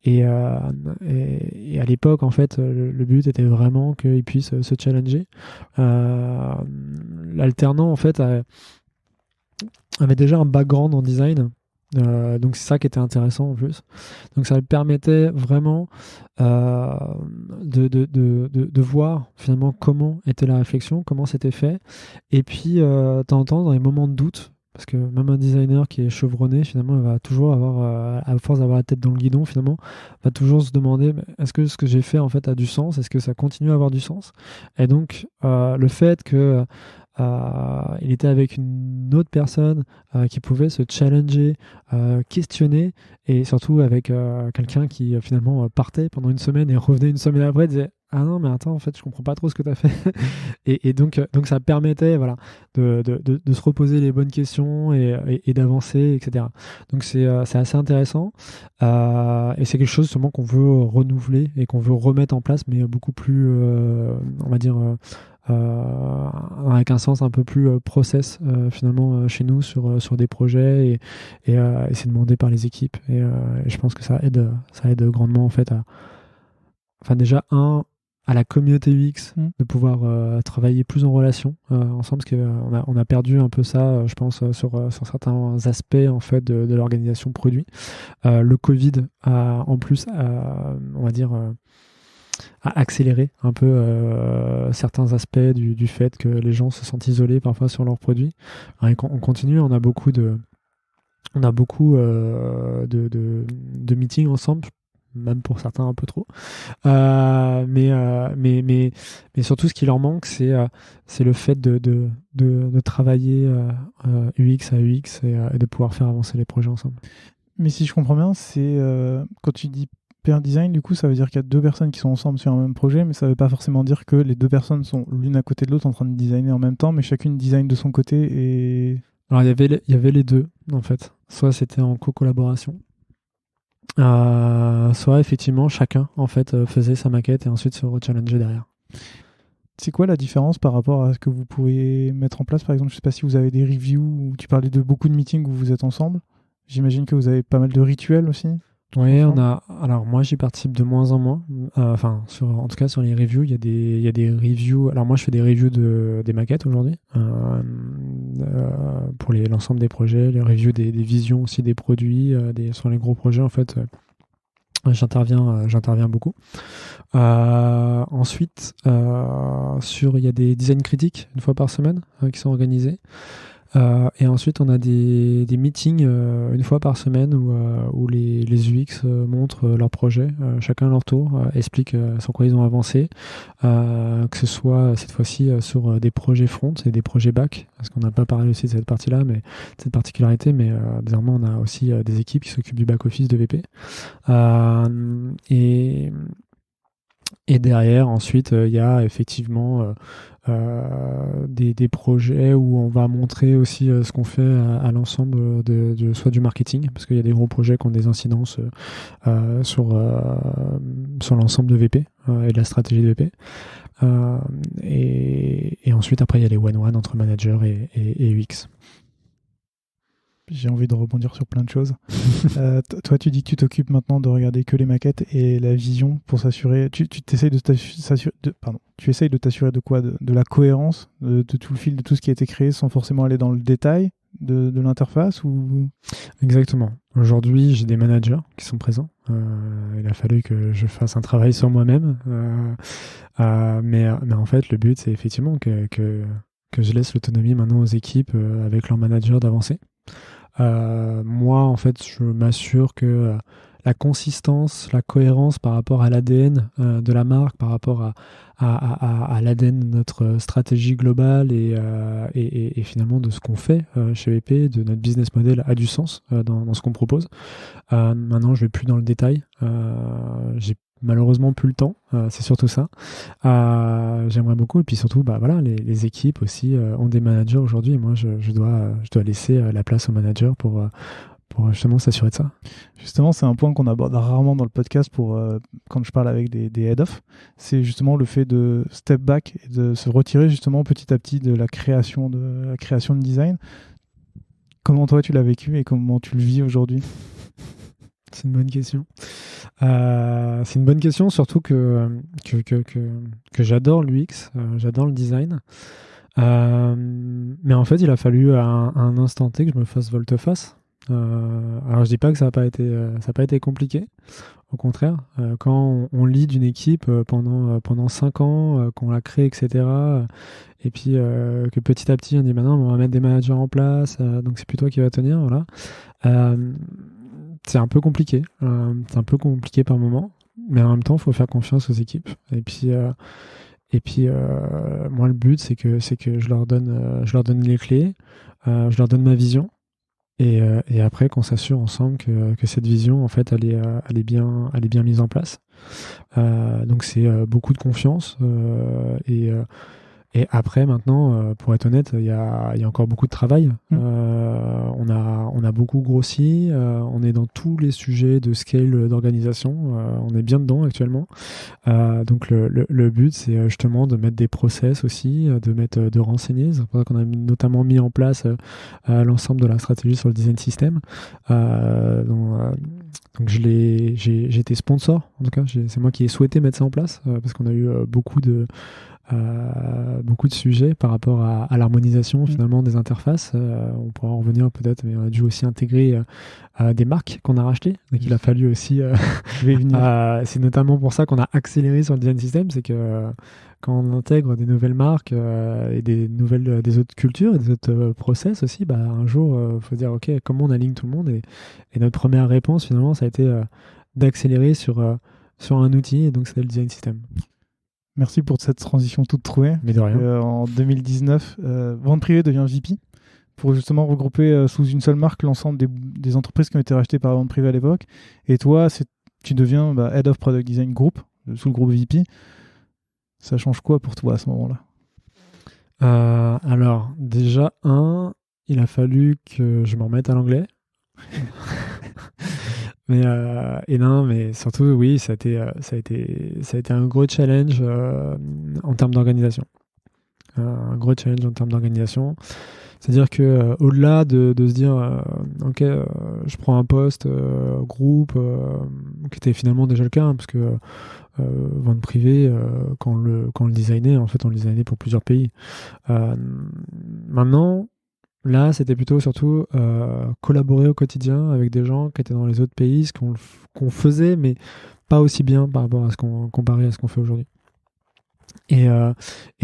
Et, euh, et à l'époque, en fait, le but était vraiment qu'ils puissent se challenger. L'alternant, en fait, avait déjà un background en design. Donc c'est ça qui était intéressant en plus. Donc ça lui permettait vraiment de voir finalement comment était la réflexion, comment c'était fait. Et puis de temps en temps, dans les moments de doute, parce que même un designer qui est chevronné, finalement, il va toujours avoir, à force d'avoir la tête dans le guidon, finalement, va toujours se demander, mais est-ce que ce que j'ai fait en fait a du sens? Est-ce que ça continue à avoir du sens? Et donc le fait que il était avec une autre personne qui pouvait se challenger, questionner, et surtout avec quelqu'un qui finalement partait pendant une semaine et revenait une semaine après, disait ah non mais attends en fait je comprends pas trop ce que tu as fait. Et donc ça permettait voilà, de se reposer les bonnes questions et d'avancer, etc. Donc c'est assez intéressant et c'est quelque chose justement qu'on veut renouveler et qu'on veut remettre en place, mais beaucoup plus on va dire avec un sens un peu plus process finalement chez nous sur des projets, et c'est demandé par les équipes, et je pense que ça aide grandement en fait enfin déjà à la communauté UX de pouvoir travailler plus en relation ensemble, parce qu'on a perdu un peu ça je pense sur certains aspects en fait de l'organisation produit. Le Covid a en plus on va dire à accélérer un peu certains aspects du fait que les gens se sentent isolés parfois sur leurs produits. Alors, on continue, on a beaucoup de meetings ensemble, même pour certains un peu trop. Mais surtout, ce qui leur manque, c'est le fait de travailler UX à UX et de pouvoir faire avancer les projets ensemble. Mais si je comprends bien, c'est quand tu dis pair design, du coup, ça veut dire qu'il y a 2 personnes qui sont ensemble sur un même projet, mais ça veut pas forcément dire que les 2 personnes sont l'une à côté de l'autre en train de designer en même temps, mais chacune design de son côté et... Alors, il y avait les deux, en fait. Soit c'était en co-collaboration, soit effectivement, chacun, en fait, faisait sa maquette et ensuite se rechallengeait derrière. C'est quoi la différence par rapport à ce que vous pourriez mettre en place? Par exemple, je sais pas si vous avez des reviews, ou tu parlais de beaucoup de meetings où vous êtes ensemble. J'imagine que vous avez pas mal de rituels aussi. Oui, alors moi j'y participe de moins en moins. Enfin, en tout cas sur les reviews, il y a des reviews. Alors moi je fais des reviews des maquettes aujourd'hui pour l'ensemble des projets, les reviews des visions aussi des produits, sur les gros projets en fait. J'interviens beaucoup. Ensuite, il y a des design critiques une fois par semaine qui sont organisés. Et ensuite, on a des meetings une fois par semaine où les UX montrent leur projet, chacun à leur tour, expliquent sur quoi ils ont avancé, que ce soit cette fois-ci sur des projets front et des projets back, parce qu'on n'a pas parlé aussi de cette partie-là, mais cette particularité, mais désormais on a aussi des équipes qui s'occupent du back-office de VP. Et derrière, ensuite, il y a effectivement des projets où on va montrer aussi ce qu'on fait à l'ensemble soit du marketing, parce qu'il y a des gros projets qui ont des incidences sur l'ensemble de VP et de la stratégie de VP. Et ensuite, après, il y a les one-one entre manager et UX. J'ai envie de rebondir sur plein de choses. Toi, tu dis que tu t'occupes maintenant de regarder que les maquettes et la vision pour s'assurer. Tu essayes de t'assurer de quoi? De la cohérence de tout le fil de tout ce qui a été créé sans forcément aller dans le détail de l'interface ou... Exactement. Aujourd'hui, j'ai des managers qui sont présents. Il a fallu que je fasse un travail sur moi-même. Mais en fait, le but, c'est effectivement que je laisse l'autonomie maintenant aux équipes avec leurs managers d'avancer. Moi, en fait, je m'assure que la consistance, la cohérence par rapport à l'ADN de la marque, par rapport à l'ADN de notre stratégie globale et finalement de ce qu'on fait chez VP, de notre business model a du sens dans ce qu'on propose. Maintenant, je vais plus dans le détail. J'ai malheureusement plus le temps, c'est surtout ça. J'aimerais beaucoup, et puis surtout, voilà, les équipes aussi ont des managers aujourd'hui, et moi je dois laisser la place aux managers pour justement s'assurer de ça. Justement, c'est un point qu'on aborde rarement dans le podcast quand je parle avec des head-off. C'est justement le fait de step back et de se retirer justement petit à petit de la création de design. Comment toi tu l'as vécu et comment tu le vis aujourd'hui? C'est une bonne question. C'est une bonne question, surtout que j'adore l'UX, j'adore le design. Mais en fait, il a fallu à un instant T que je me fasse volte-face. Alors je dis pas que ça n'a pas été compliqué. Au contraire, quand on lead une équipe pendant 5 ans, qu'on la crée, etc., et puis que petit à petit on dit maintenant on va mettre des managers en place, donc c'est plus toi qui va tenir, voilà. C'est un peu compliqué. C'est un peu compliqué par moment, mais en même temps, il faut faire confiance aux équipes. Et puis moi, le but, c'est que je leur donne les clés, je leur donne ma vision. Et après qu'on s'assure ensemble que cette vision en fait elle est bien mise en place. Donc c'est beaucoup de confiance et après maintenant pour être honnête il y a encore beaucoup de travail. On a beaucoup grossi, on est dans tous les sujets de scale d'organisation, on est bien dedans actuellement. Donc le but c'est justement de mettre des process aussi, de renseigner. C'est pour ça qu'on a notamment mis en place l'ensemble de la stratégie sur le design system. Donc j'ai été sponsor, en tout cas c'est moi qui ai souhaité mettre ça en place parce qu'on a eu beaucoup de sujets par rapport à l'harmonisation finalement des interfaces. On pourra en revenir peut-être, mais on a dû aussi intégrer des marques qu'on a rachetées. Donc il a fallu aussi. Je vais y venir. C'est notamment pour ça qu'on a accéléré sur le design system, c'est que quand on intègre des nouvelles marques et des autres cultures et des autres process aussi, un jour il faut dire ok, comment on aligne tout le monde, et notre première réponse finalement ça a été d'accélérer sur un outil, et donc c'était le design system. Merci pour cette transition toute trouvée. Mais de rien. En 2019, Vente Privée devient VP pour justement regrouper sous une seule marque l'ensemble des entreprises qui ont été rachetées par Vente Privée à l'époque. Et toi, tu deviens Head of Product Design Group, sous le groupe VP. Ça change quoi pour toi à ce moment-là? Alors, déjà, il a fallu que je m'en remette à l'anglais. Mais surtout, oui, ça a été un gros challenge en termes d'organisation. Un gros challenge en termes d'organisation. C'est-à-dire que au-delà de se dire, ok, je prends un poste groupe, qui était finalement déjà le cas, parce que vente privée, quand on le designait, en fait, on le designait pour plusieurs pays. Maintenant, là, c'était plutôt surtout collaborer au quotidien avec des gens qui étaient dans les autres pays, ce qu'on faisait, mais pas aussi bien par rapport à comparé à ce qu'on fait aujourd'hui. Et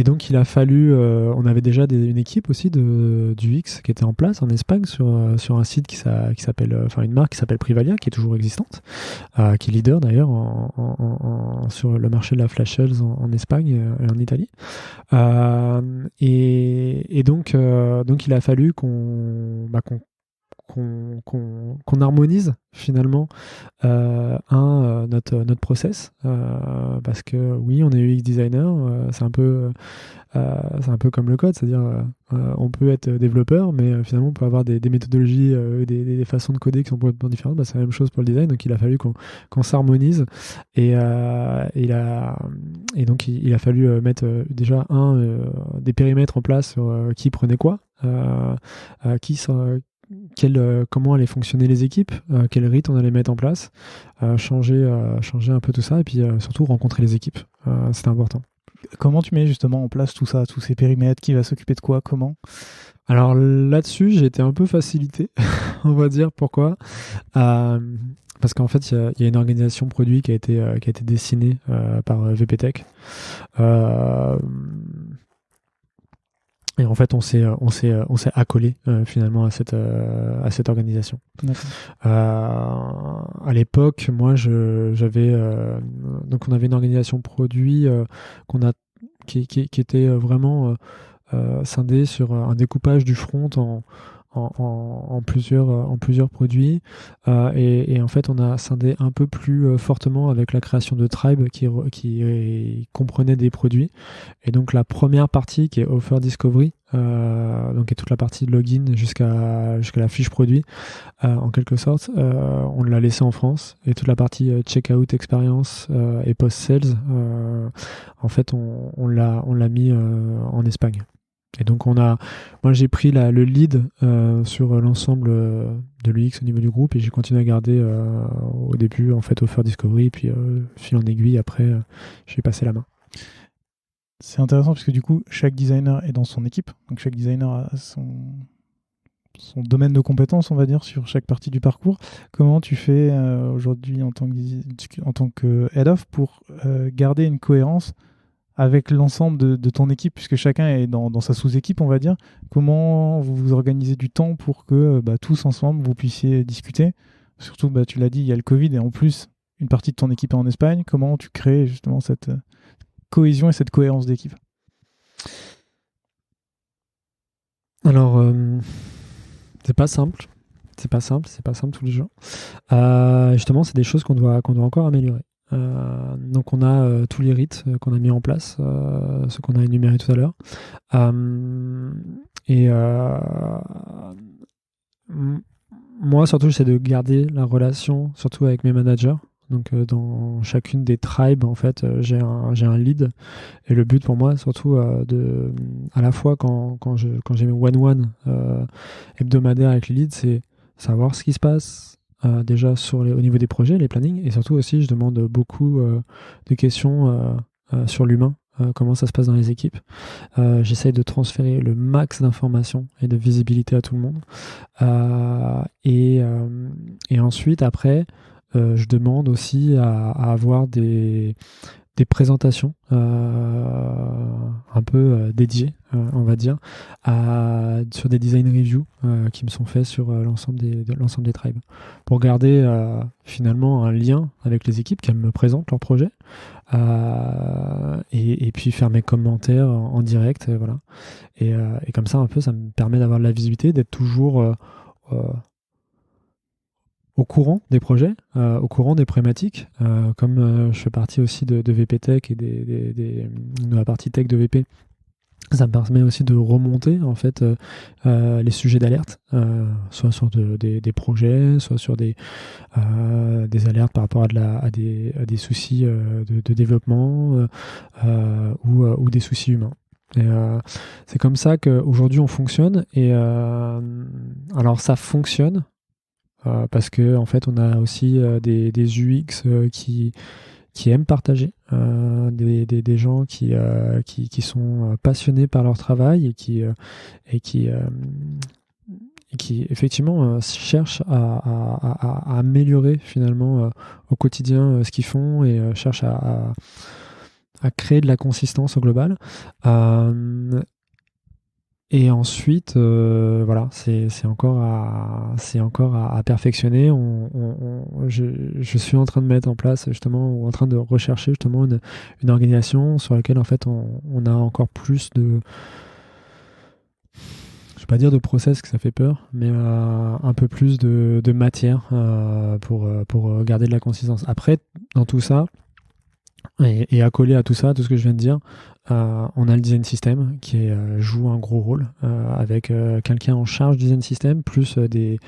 donc, il a fallu. On avait déjà une équipe aussi du UX qui était en place en Espagne sur un site qui s'appelle, une marque qui s'appelle Privalia, qui est toujours existante, qui est leader d'ailleurs sur le marché de la flash sales en Espagne et en Italie. Et donc, il a fallu qu'on harmonise finalement notre process, parce que oui, on est UX designer, c'est un peu comme le code, c'est-à-dire on peut être développeur, mais finalement on peut avoir des méthodologies, des façons de coder qui sont complètement différentes. C'est la même chose pour le design, donc il a fallu qu'on s'harmonise, et donc il a fallu mettre déjà des périmètres en place sur qui prenait quoi, comment allaient fonctionner les équipes, quel rythme on allait mettre en place, changer un peu tout ça, et puis surtout rencontrer les équipes. C'était important. Comment tu mets justement en place tout ça, tous ces périmètres, qui va s'occuper de quoi, comment? Alors là-dessus, j'ai été un peu facilité, on va dire. Pourquoi? Parce qu'en fait, il y a une organisation produit qui a été dessinée par VP Tech. Et en fait, on s'est accolé finalement à cette organisation. À l'époque, moi, j'avais donc on avait une organisation produit qui était vraiment scindée sur un découpage du front en plusieurs produits et en fait on a scindé un peu plus fortement avec la création de Tribe qui comprenait des produits et donc la première partie qui est Offer Discovery donc qui est toute la partie de login jusqu'à la fiche produit en quelque sorte on l'a laissé en France et toute la partie checkout expérience et post sales en fait on l'a mis en Espagne. Et donc moi j'ai pris le lead sur l'ensemble de l'UX au niveau du groupe et j'ai continué à garder au début en fait Offer Discovery et puis fil en aiguille après j'ai passé la main. C'est intéressant parce que du coup chaque designer est dans son équipe, donc chaque designer a son domaine de compétences on va dire sur chaque partie du parcours. Comment tu fais aujourd'hui en tant que head of pour garder une cohérence avec l'ensemble de ton équipe, puisque chacun est dans sa sous-équipe, on va dire. Comment vous vous organisez du temps pour que tous ensemble, vous puissiez discuter? Surtout, tu l'as dit, il y a le Covid, et en plus, une partie de ton équipe est en Espagne. Comment tu crées justement cette cohésion et cette cohérence d'équipe? Alors, c'est pas simple. C'est pas simple tous les jours. Justement, c'est des choses qu'on doit encore améliorer. Donc on a tous les rites qu'on a mis en place, ce qu'on a énuméré tout à l'heure. Moi surtout j'essaie de garder la relation surtout avec mes managers. Donc dans chacune des tribes en fait j'ai un lead et le but pour moi surtout à la fois quand j'ai mes one-one hebdomadaires avec les leads c'est savoir ce qui se passe déjà au niveau des projets, les plannings, et surtout aussi, je demande beaucoup de questions sur l'humain, comment ça se passe dans les équipes. J'essaye de transférer le max d'informations et de visibilité à tout le monde. Et ensuite, après, je demande aussi à avoir des présentations un peu dédiées, on va dire, sur des design reviews qui me sont faits sur l'ensemble des tribes. Pour garder finalement un lien avec les équipes, qu'elles me présentent leurs projets, et puis faire mes commentaires en direct. Voilà. Et comme ça, un peu, ça me permet d'avoir de la visibilité, d'être toujours au courant des projets, au courant des problématiques, comme je fais partie aussi de VP Tech et de la partie tech de VP, ça me permet aussi de remonter en fait les sujets d'alerte, soit sur des projets, soit sur des alertes par rapport à des soucis de développement ou des soucis humains. Et c'est comme ça qu'aujourd'hui on fonctionne. Et alors ça fonctionne. Parce que en fait on a aussi des UX qui aiment partager, des gens qui sont passionnés par leur travail et qui effectivement cherchent à améliorer finalement au quotidien ce qu'ils font et cherchent à créer de la consistance au global. Et ensuite, voilà, c'est encore à perfectionner. Je suis en train de mettre en place justement, ou en train de rechercher justement une organisation sur laquelle en fait on a encore plus de, je vais pas dire de process, que ça fait peur, mais un peu plus de matière pour garder de la consistance. Après, dans tout ça, et accolé à tout ça, tout ce que je viens de dire, on a le design system qui joue un gros rôle avec quelqu'un en charge du design system, plus des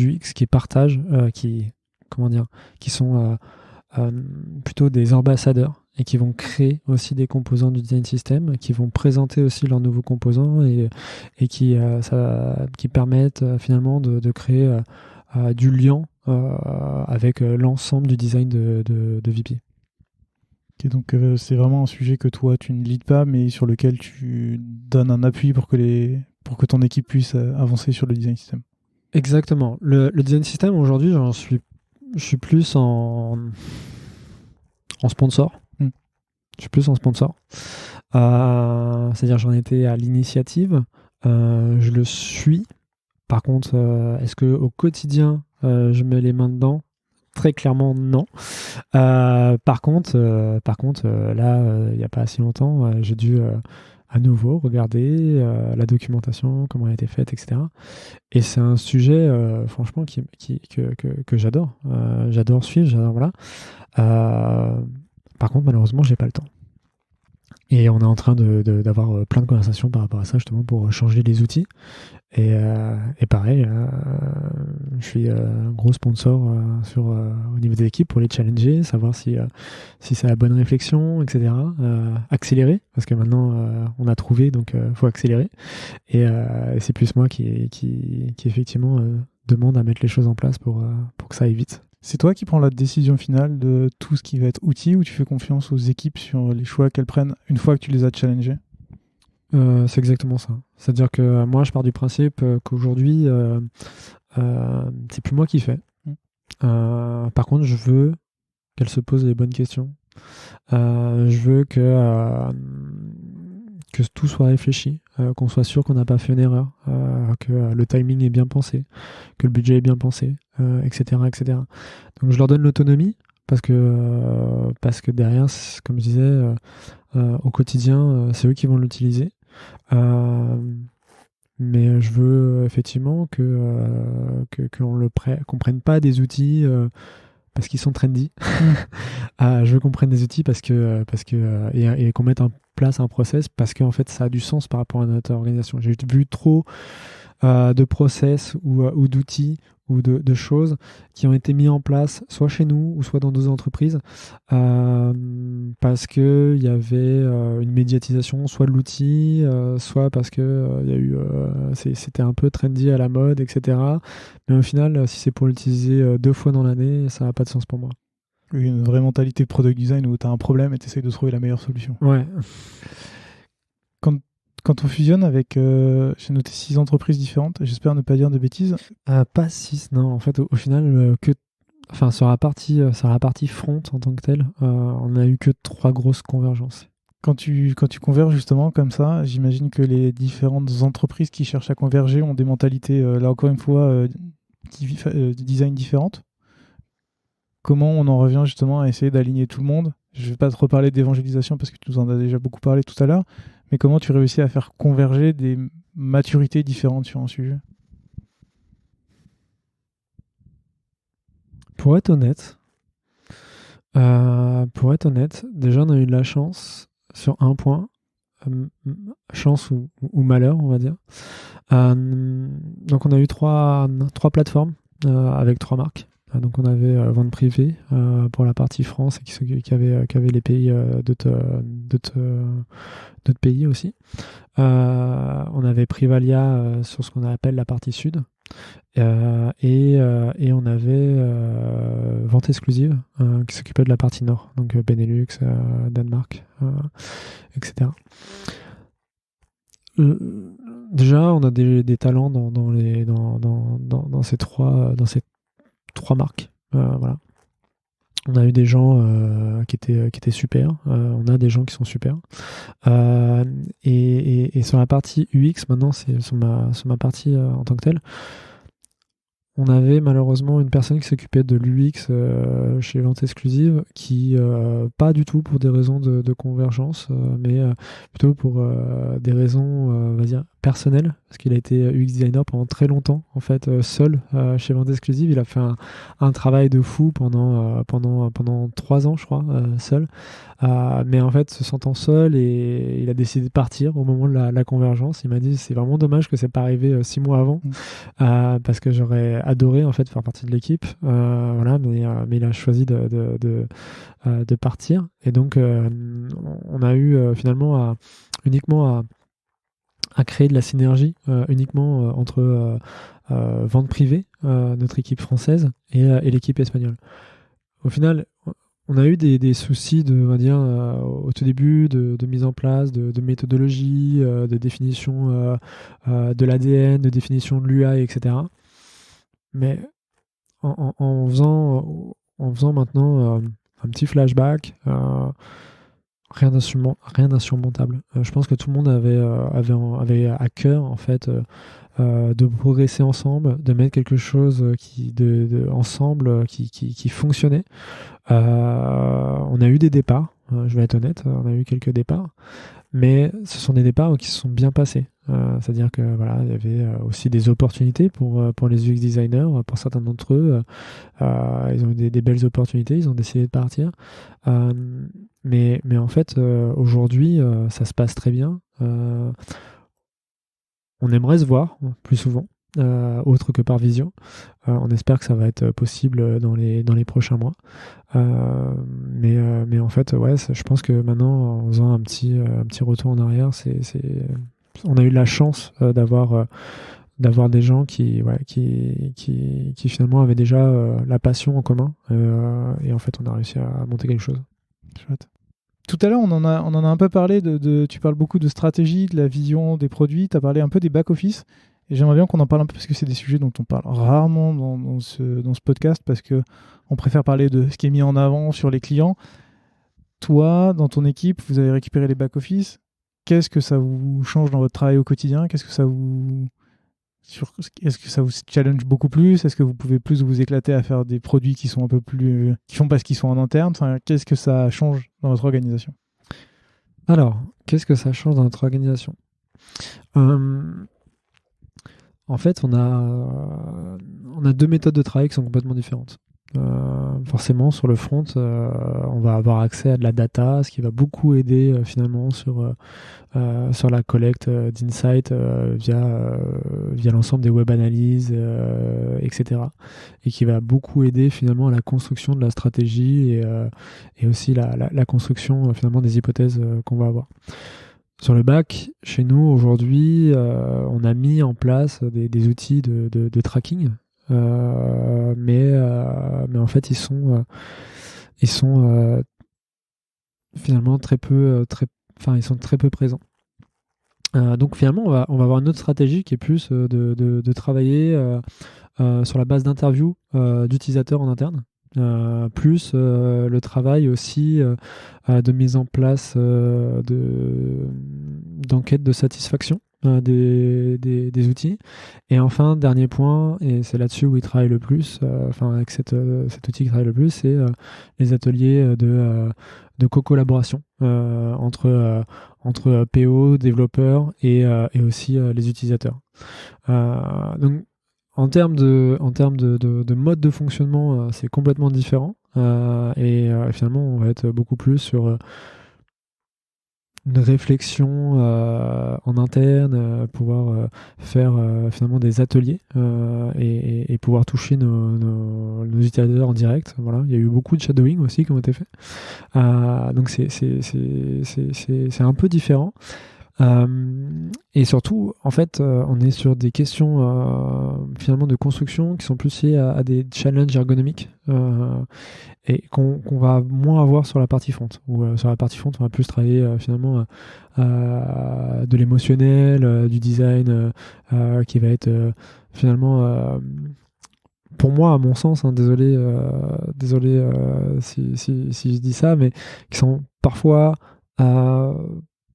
UX qui partagent, qui sont plutôt des ambassadeurs et qui vont créer aussi des composants du design system, qui vont présenter aussi leurs nouveaux composants et qui permettent finalement de créer du lien avec l'ensemble du design de VP. Okay, donc c'est vraiment un sujet que toi tu ne leads pas, mais sur lequel tu donnes un appui pour que ton équipe puisse avancer sur le design system. Exactement. Le design system aujourd'hui, je suis plus en sponsor. Je suis plus en sponsor. C'est-à-dire j'en étais à l'initiative, je le suis. Par contre, est-ce que au quotidien je mets les mains dedans? Très clairement non. Par contre, là, il n'y a pas si longtemps, j'ai dû à nouveau regarder la documentation, comment elle a été faite, etc. Et c'est un sujet, franchement, que j'adore. J'adore suivre, j'adore, voilà. Par contre, malheureusement, j'ai pas le temps. Et on est en train d'avoir plein de conversations par rapport à ça, justement, pour changer les outils. Et pareil, je suis un gros sponsor au niveau des équipes pour les challenger, savoir si c'est la bonne réflexion, etc. Accélérer, parce que maintenant on a trouvé, donc il faut accélérer. Et c'est plus moi qui effectivement demande à mettre les choses en place pour que ça aille vite. C'est toi qui prends la décision finale de tout ce qui va être outil, ou tu fais confiance aux équipes sur les choix qu'elles prennent une fois que tu les as challengés? C'est exactement ça. C'est-à-dire que moi, je pars du principe qu'aujourd'hui, c'est plus moi qui fais. Par contre, je veux qu'elle se pose les bonnes questions. Je veux que tout soit réfléchi, qu'on soit sûr qu'on n'a pas fait une erreur, que le timing est bien pensé, que le budget est bien pensé, etc., etc. Donc je leur donne l'autonomie parce que derrière, comme je disais, au quotidien, c'est eux qui vont l'utiliser. Mais je veux effectivement qu'on prenne pas des outils parce qu'ils sont trendy. Je veux qu'on prenne des outils et qu'on mette en place un process parce qu'en fait ça a du sens par rapport à notre organisation. J'ai vu trop de process ou d'outils ou de choses qui ont été mis en place soit chez nous ou soit dans d'autres entreprises parce qu'il y avait une médiatisation soit de l'outil, soit parce que il y a eu, c'était un peu trendy à la mode, etc. Mais au final, si c'est pour l'utiliser 2 fois dans l'année, ça n'a pas de sens pour moi. Une vraie mentalité de product design où tu as un problème et tu essayes de trouver la meilleure solution. Ouais. Quand on fusionne avec, j'ai noté 6 entreprises différentes, j'espère ne pas dire de bêtises. Pas 6, non. En fait, au final, sur la partie front en tant que telle, on n'a eu que 3 grosses convergences. Quand tu converges justement comme ça, j'imagine que les différentes entreprises qui cherchent à converger ont des mentalités, là encore une fois, design différentes. Comment on en revient justement à essayer d'aligner tout le monde? Je ne vais pas te reparler d'évangélisation parce que tu nous en as déjà beaucoup parlé tout à l'heure, mais comment tu réussis à faire converger des maturités différentes sur un sujet? Pour être honnête, déjà on a eu de la chance sur un point, chance ou malheur, on va dire. Donc on a eu trois plateformes avec 3 marques. Donc on avait vente privée pour la partie France et qui avait les pays d'autres pays aussi. On avait Privalia sur ce qu'on appelle la partie sud. Et on avait vente exclusive qui s'occupait de la partie nord, donc Benelux, Danemark, etc. Déjà, on a des talents dans ces trois marques. Voilà. On a eu des gens qui étaient super. On a des gens qui sont super. Et sur la partie UX, maintenant, c'est sur ma partie en tant que telle. On avait malheureusement une personne qui s'occupait de l'UX chez Vente Exclusive qui, pas du tout pour des raisons de convergence, mais plutôt pour des raisons, on va dire, personnelles, parce qu'il a été UX designer pendant très longtemps, en fait, seul chez Vente Exclusive. Il a fait un travail de fou pendant 3 ans, je crois, seul. Mais en fait, se sentant seul, et il a décidé de partir au moment de la convergence. Il m'a dit c'est vraiment dommage que c'est pas arrivé 6 mois avant, parce que j'aurais adoré en fait faire partie de l'équipe. Voilà, mais il a choisi de partir. Et donc, on a eu finalement uniquement à créer de la synergie uniquement entre vente privée, notre équipe française, et l'équipe espagnole. Au final, on a eu des soucis on va dire, au tout début de mise en place, de méthodologie, de définition de l'ADN, de définition de l'UI, etc. Mais en faisant maintenant un petit flashback, rien d'insurmontable. Je pense que tout le monde avait à cœur en fait de progresser ensemble, de mettre quelque chose ensemble qui fonctionnait. On a eu des départs, je vais être honnête, on a eu quelques départs, mais ce sont des départs qui se sont bien passés. C'est-à-dire que voilà, il y avait aussi des opportunités pour les UX designers, pour certains d'entre eux. Ils ont eu des belles opportunités, ils ont décidé de partir. Mais en fait, aujourd'hui, ça se passe très bien. On aimerait se voir plus souvent, autre que par visio. On espère que ça va être possible dans les prochains mois. Mais en fait, ouais, je pense que maintenant, en faisant un petit retour en arrière, on a eu de la chance d'avoir des gens qui finalement avaient déjà la passion en commun. Et en fait, on a réussi à monter quelque chose. Chouette. Tout à l'heure, on en a un peu parlé tu parles beaucoup de stratégie, de la vision des produits, tu as parlé un peu des back-office, et j'aimerais bien qu'on en parle un peu parce que c'est des sujets dont on parle rarement dans ce podcast parce qu'on préfère parler de ce qui est mis en avant sur les clients. Toi, dans ton équipe, vous avez récupéré les back-office. Qu'est-ce que ça vous change dans votre travail au quotidien? Est-ce que ça vous challenge beaucoup plus? Est-ce que vous pouvez plus vous éclater à faire des produits qui sont un peu plus, qui font parce qu'ils sont en interne? Enfin, qu'est-ce que ça change dans votre organisation? Alors, qu'est-ce que ça change dans notre organisation? En fait, on a deux méthodes de travail qui sont complètement différentes. Forcément, sur le front, on va avoir accès à de la data, ce qui va beaucoup aider finalement sur la collecte d'insights via l'ensemble des web analyses, etc. Et qui va beaucoup aider finalement à la construction de la stratégie et aussi la construction finalement des hypothèses qu'on va avoir. Sur le bac, chez nous aujourd'hui, on a mis en place des outils de tracking. Mais en fait ils sont finalement ils sont très peu présents. Donc finalement on va avoir une autre stratégie qui est plus de travailler sur la base d'interviews d'utilisateurs en interne, plus le travail aussi de mise en place d'enquête de satisfaction des outils. Et enfin, dernier point, et c'est là-dessus où il travaille le plus, avec cet outil qui travaille le plus, c'est les ateliers de co-collaboration entre PO, développeurs et aussi les utilisateurs. Donc, en termes de mode de fonctionnement, c'est complètement différent. Et finalement, on va être beaucoup plus sur une réflexion en interne, pouvoir faire finalement des ateliers et pouvoir toucher nos utilisateurs en direct. Voilà. Il y a eu beaucoup de shadowing aussi qui ont été faits. Donc c'est un peu différent. Et surtout, en fait, on est sur des questions finalement de construction qui sont plus liées à des challenges ergonomiques et qu'on va moins avoir sur la partie front. Ou sur la partie front, on va plus travailler finalement de l'émotionnel, du design qui va être finalement pour moi, à mon sens, hein, désolé si je dis ça, mais qui sont parfois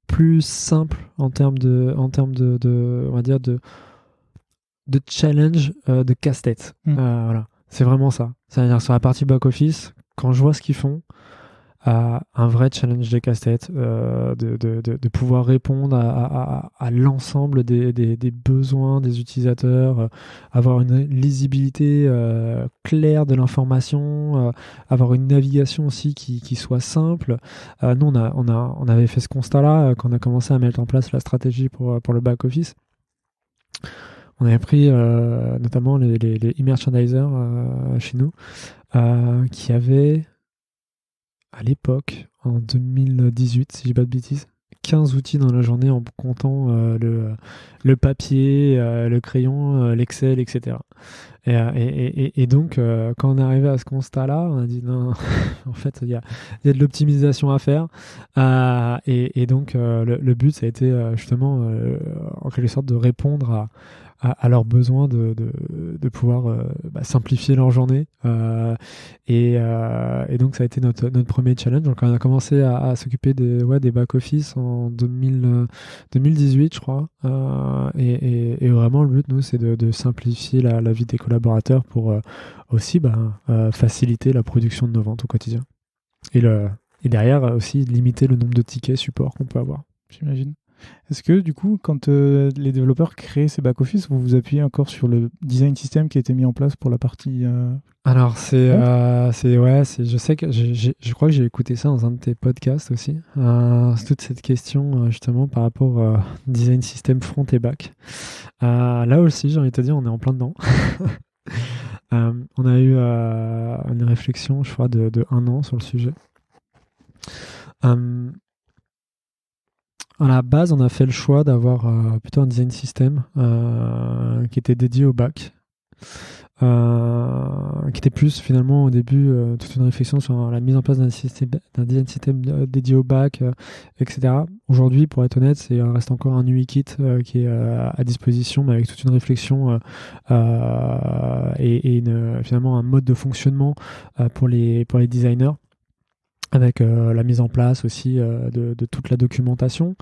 plus simple en termes de on va dire de challenge de casse-tête. Voilà, c'est vraiment ça. C'est-à-dire sur la partie back office, quand je vois ce qu'ils font, un vrai challenge de casse-tête, de pouvoir répondre à l'ensemble des besoins des utilisateurs, avoir une lisibilité claire de l'information, avoir une navigation aussi qui soit simple. Nous, on avait fait ce constat-là quand on a commencé à mettre en place la stratégie pour le back-office. On avait pris notamment les e-merchandisers chez nous qui avaient à l'époque, en 2018, si je dis pas de bêtises, 15 outils dans la journée en comptant le papier, le crayon, l'Excel, etc. Et donc, quand on est arrivé à ce constat-là, on a dit non, en fait, il y a de l'optimisation à faire. Et donc, le but, ça a été justement, en quelque sorte, de répondre à leurs besoins de pouvoir simplifier leur journée. Et donc, ça a été notre premier challenge. Donc, on a commencé à s'occuper des back-office en 2018, je crois. Et vraiment, le but, nous, c'est de simplifier la vie des collaborateurs pour aussi faciliter la production de nos ventes au quotidien. Et derrière, aussi, limiter le nombre de tickets support qu'on peut avoir. J'imagine. Est-ce que du coup, quand les développeurs créent ces back-office, vous vous appuyez encore sur le design system qui a été mis en place pour la partie Alors, je sais que je crois que j'ai écouté ça dans un de tes podcasts aussi. Toute cette question justement par rapport au design system front et back. Là aussi, j'ai envie de te dire, on est en plein dedans. On a eu une réflexion, je crois, de 1 an sur le sujet. À la base, on a fait le choix d'avoir plutôt un design system qui était dédié au back, qui était plus finalement au début toute une réflexion sur la mise en place d'un design system dédié au back, etc. Aujourd'hui, pour être honnête, reste encore un UI kit qui est à disposition, mais avec toute une réflexion et finalement un mode de fonctionnement pour les designers, avec la mise en place aussi de toute la documentation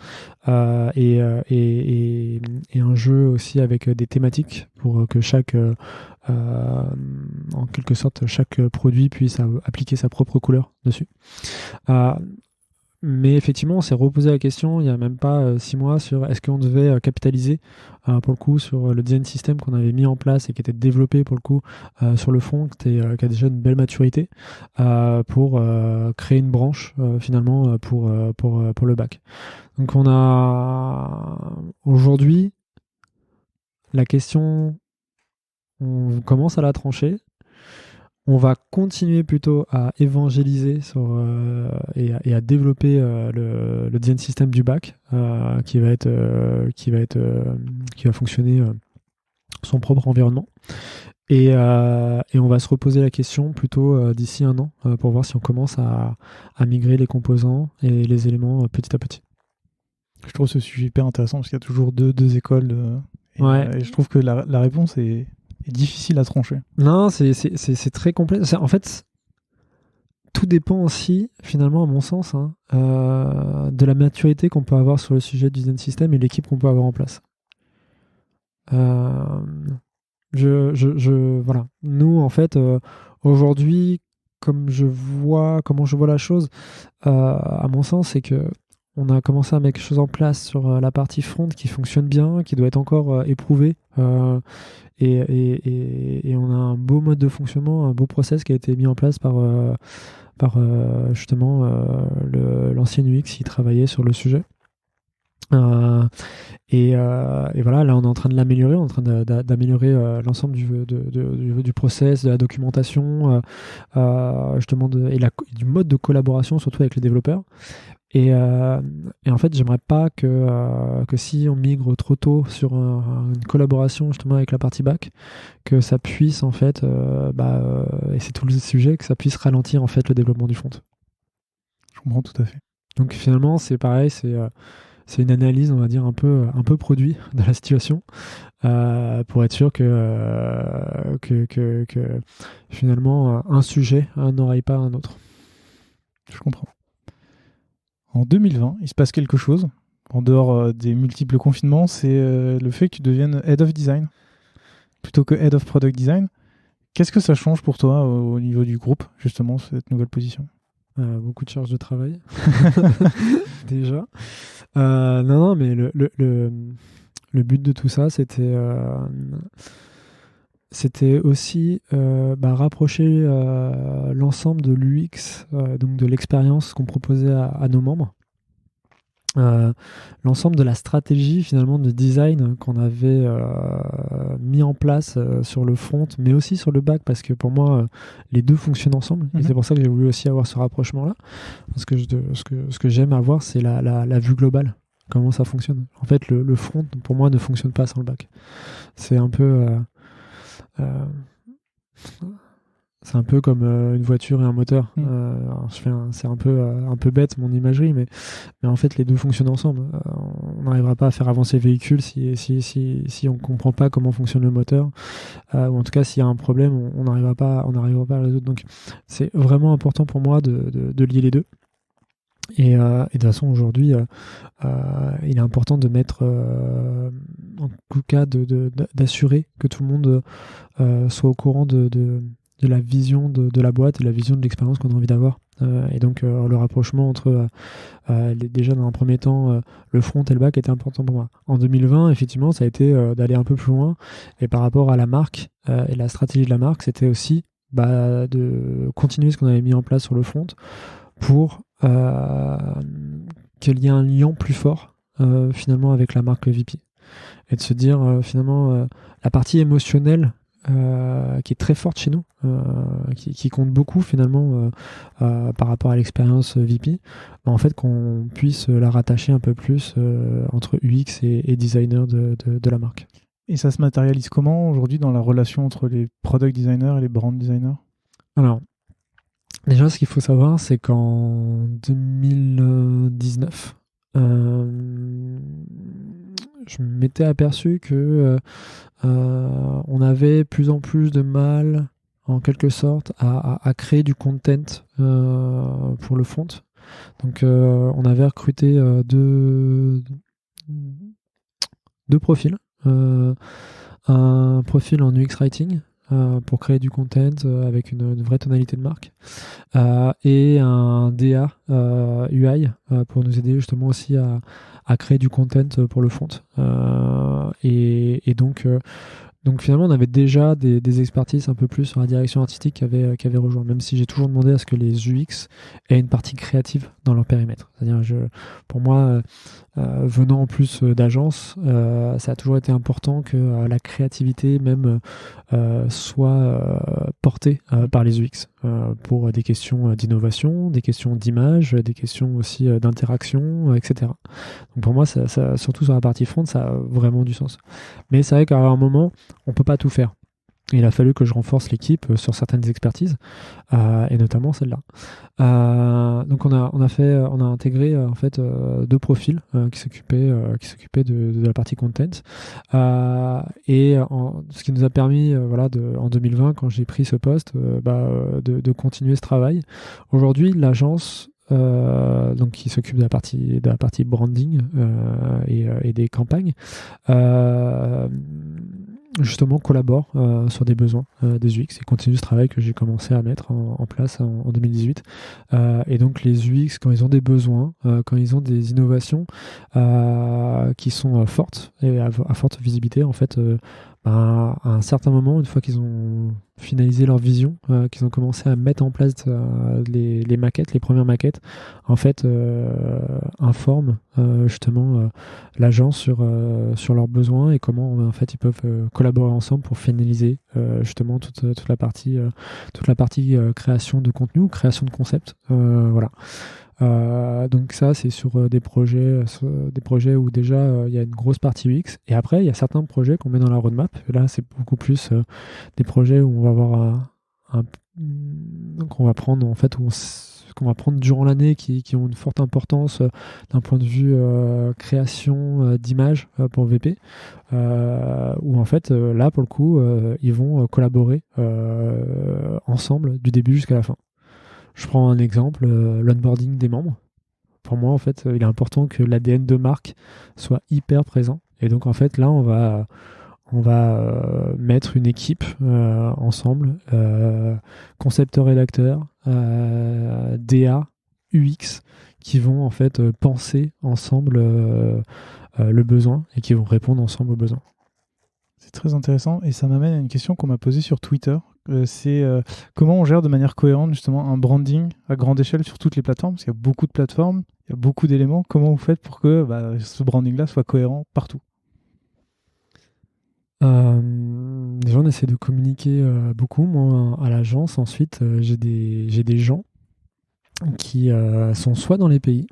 et un jeu aussi avec des thématiques pour que en quelque sorte, chaque produit puisse appliquer sa propre couleur dessus. Mais effectivement, on s'est reposé la question il n'y a même pas 6 mois sur est-ce qu'on devait capitaliser pour le coup sur le design system qu'on avait mis en place et qui était développé pour le coup sur le front, qui a déjà une belle maturité pour créer une branche finalement pour le back. Donc on a aujourd'hui la question, on commence à la trancher. On va continuer plutôt à évangéliser et à développer le design system du back qui va fonctionner son propre environnement. Et on va se reposer la question plutôt d'ici 1 an pour voir si on commence à migrer les composants et les éléments petit à petit. Je trouve ce sujet hyper intéressant parce qu'il y a toujours deux écoles. Et je trouve que la réponse est difficile à trancher. Non, c'est très complexe. En fait, tout dépend aussi, finalement, à mon sens, de la maturité qu'on peut avoir sur le sujet du design system et l'équipe qu'on peut avoir en place. Voilà. Nous, en fait, aujourd'hui, comment je vois la chose, à mon sens, c'est que on a commencé à mettre quelque chose en place sur la partie front qui fonctionne bien, qui doit être encore éprouvé. Et on a un beau mode de fonctionnement, un beau process qui a été mis en place par justement l'ancien UX qui travaillait sur le sujet. Et voilà, là on est en train de l'améliorer, on est en train d'améliorer l'ensemble du process, de la documentation, justement et du mode de collaboration, surtout avec les développeurs. Et en fait, j'aimerais pas que si on migre trop tôt sur une collaboration justement avec la partie back, que ça puisse en fait, et c'est tout le sujet, que ça puisse ralentir en fait le développement du front. Je comprends tout à fait. Donc finalement, c'est pareil, c'est une analyse, on va dire, un peu produit de la situation pour être sûr que finalement un sujet n'auraille pas un autre. Je comprends. En 2020, il se passe quelque chose, en dehors des multiples confinements, c'est le fait que tu deviennes Head of Design, plutôt que Head of Product Design. Qu'est-ce que ça change pour toi au niveau du groupe, justement, cette nouvelle position ? Beaucoup de charges de travail, déjà. Non, mais le but de tout ça, c'était aussi rapprocher l'ensemble de l'UX, donc de l'expérience qu'on proposait à nos membres, l'ensemble de la stratégie finalement de design qu'on avait mis en place sur le front, mais aussi sur le back, parce que pour moi les deux fonctionnent ensemble, et c'est pour ça que j'ai voulu aussi avoir ce rapprochement-là, parce que ce que j'aime avoir, c'est la vue globale, comment ça fonctionne. En fait, le front pour moi ne fonctionne pas sans le back. C'est un peu C'est un peu comme une voiture et un moteur. C'est un peu bête mon imagerie, mais en fait les deux fonctionnent ensemble. On n'arrivera pas à faire avancer le véhicule si on ne comprend pas comment fonctionne le moteur, ou en tout cas s'il y a un problème, on n'arrivera pas à le résoudre. Donc c'est vraiment important pour moi de lier les deux. Et de toute façon aujourd'hui, il est important de mettre, en tout cas d'assurer que tout le monde soit au courant de la vision de la boîte et la vision de l'expérience qu'on a envie d'avoir. Et donc le rapprochement entre déjà dans un premier temps le front et le back était important pour moi. En 2020, effectivement, ça a été d'aller un peu plus loin, et par rapport à la marque et la stratégie de la marque, c'était aussi de continuer ce qu'on avait mis en place sur le front pour qu'il y ait un lien plus fort finalement avec la marque VP, et de se dire finalement la partie émotionnelle qui est très forte chez nous, qui compte beaucoup finalement par rapport à l'expérience VP, en fait qu'on puisse la rattacher un peu plus entre UX et designer de la marque. Et ça se matérialise comment aujourd'hui dans la relation entre les product designers et les brand designers? Alors, déjà, ce qu'il faut savoir, c'est qu'en 2019, je m'étais aperçu que on avait plus en plus de mal, en quelque sorte, à créer du content pour le front. Donc, on avait recruté deux profils. Un profil en UX Writing pour créer du content avec une vraie tonalité de marque, et un DA UI pour nous aider justement aussi à créer du content pour le front. Et donc finalement, on avait déjà des expertises un peu plus sur la direction artistique qui avaient rejoint, même si j'ai toujours demandé à ce que les UX aient une partie créative dans leur périmètre. C'est-à-dire, pour moi, venant en plus d'agence, ça a toujours été important que la créativité même soit portée par les UX pour des questions d'innovation, des questions d'image, des questions aussi d'interaction, etc. Donc pour moi, ça, surtout sur la partie front, ça a vraiment du sens. Mais c'est vrai qu'à un moment, on peut pas tout faire. Il a fallu que je renforce l'équipe sur certaines expertises, et notamment celle-là. Donc on a intégré en fait deux profils qui s'occupaient de la partie content, ce qui nous a permis en 2020, quand j'ai pris ce poste, de continuer ce travail. Aujourd'hui, l'agence donc qui s'occupe de la partie branding et des campagnes, justement collabore sur des besoins des UX et continue ce travail que j'ai commencé à mettre en place en 2018. Et donc les UX, quand ils ont des besoins, quand ils ont des innovations qui sont fortes et à forte visibilité, en fait, à un certain moment, une fois qu'ils ont finalisé leur vision, qu'ils ont commencé à mettre en place les maquettes, les premières maquettes, en fait, informent justement l'agence sur leurs besoins et comment en fait ils peuvent collaborer ensemble pour finaliser justement toute la partie création de contenu ou création de concept. Voilà. Donc ça, c'est sur des projets où déjà il y a une grosse partie UX, et après il y a certains projets qu'on met dans la roadmap, et là c'est beaucoup plus des projets où on va avoir qu'on va prendre en fait, qu'on va prendre durant l'année, qui ont une forte importance d'un point de vue création d'image pour VP, où en fait là pour le coup ils vont collaborer ensemble du début jusqu'à la fin. Je prends un exemple, l'onboarding des membres. Pour moi, en fait, il est important que l'ADN de marque soit hyper présent. Et donc, en fait, là, on va mettre une équipe ensemble, concepteur-rédacteur, DA, UX, qui vont en fait penser ensemble le besoin et qui vont répondre ensemble aux besoins. C'est très intéressant, et ça m'amène à une question qu'on m'a posée sur Twitter. C'est comment on gère de manière cohérente justement un branding à grande échelle sur toutes les plateformes, parce qu'il y a beaucoup de plateformes, il y a beaucoup d'éléments. Comment vous faites pour que ce branding-là soit cohérent partout? Déjà, on essaie de communiquer beaucoup. Moi, à l'agence, ensuite, j'ai des gens qui sont soit dans les pays,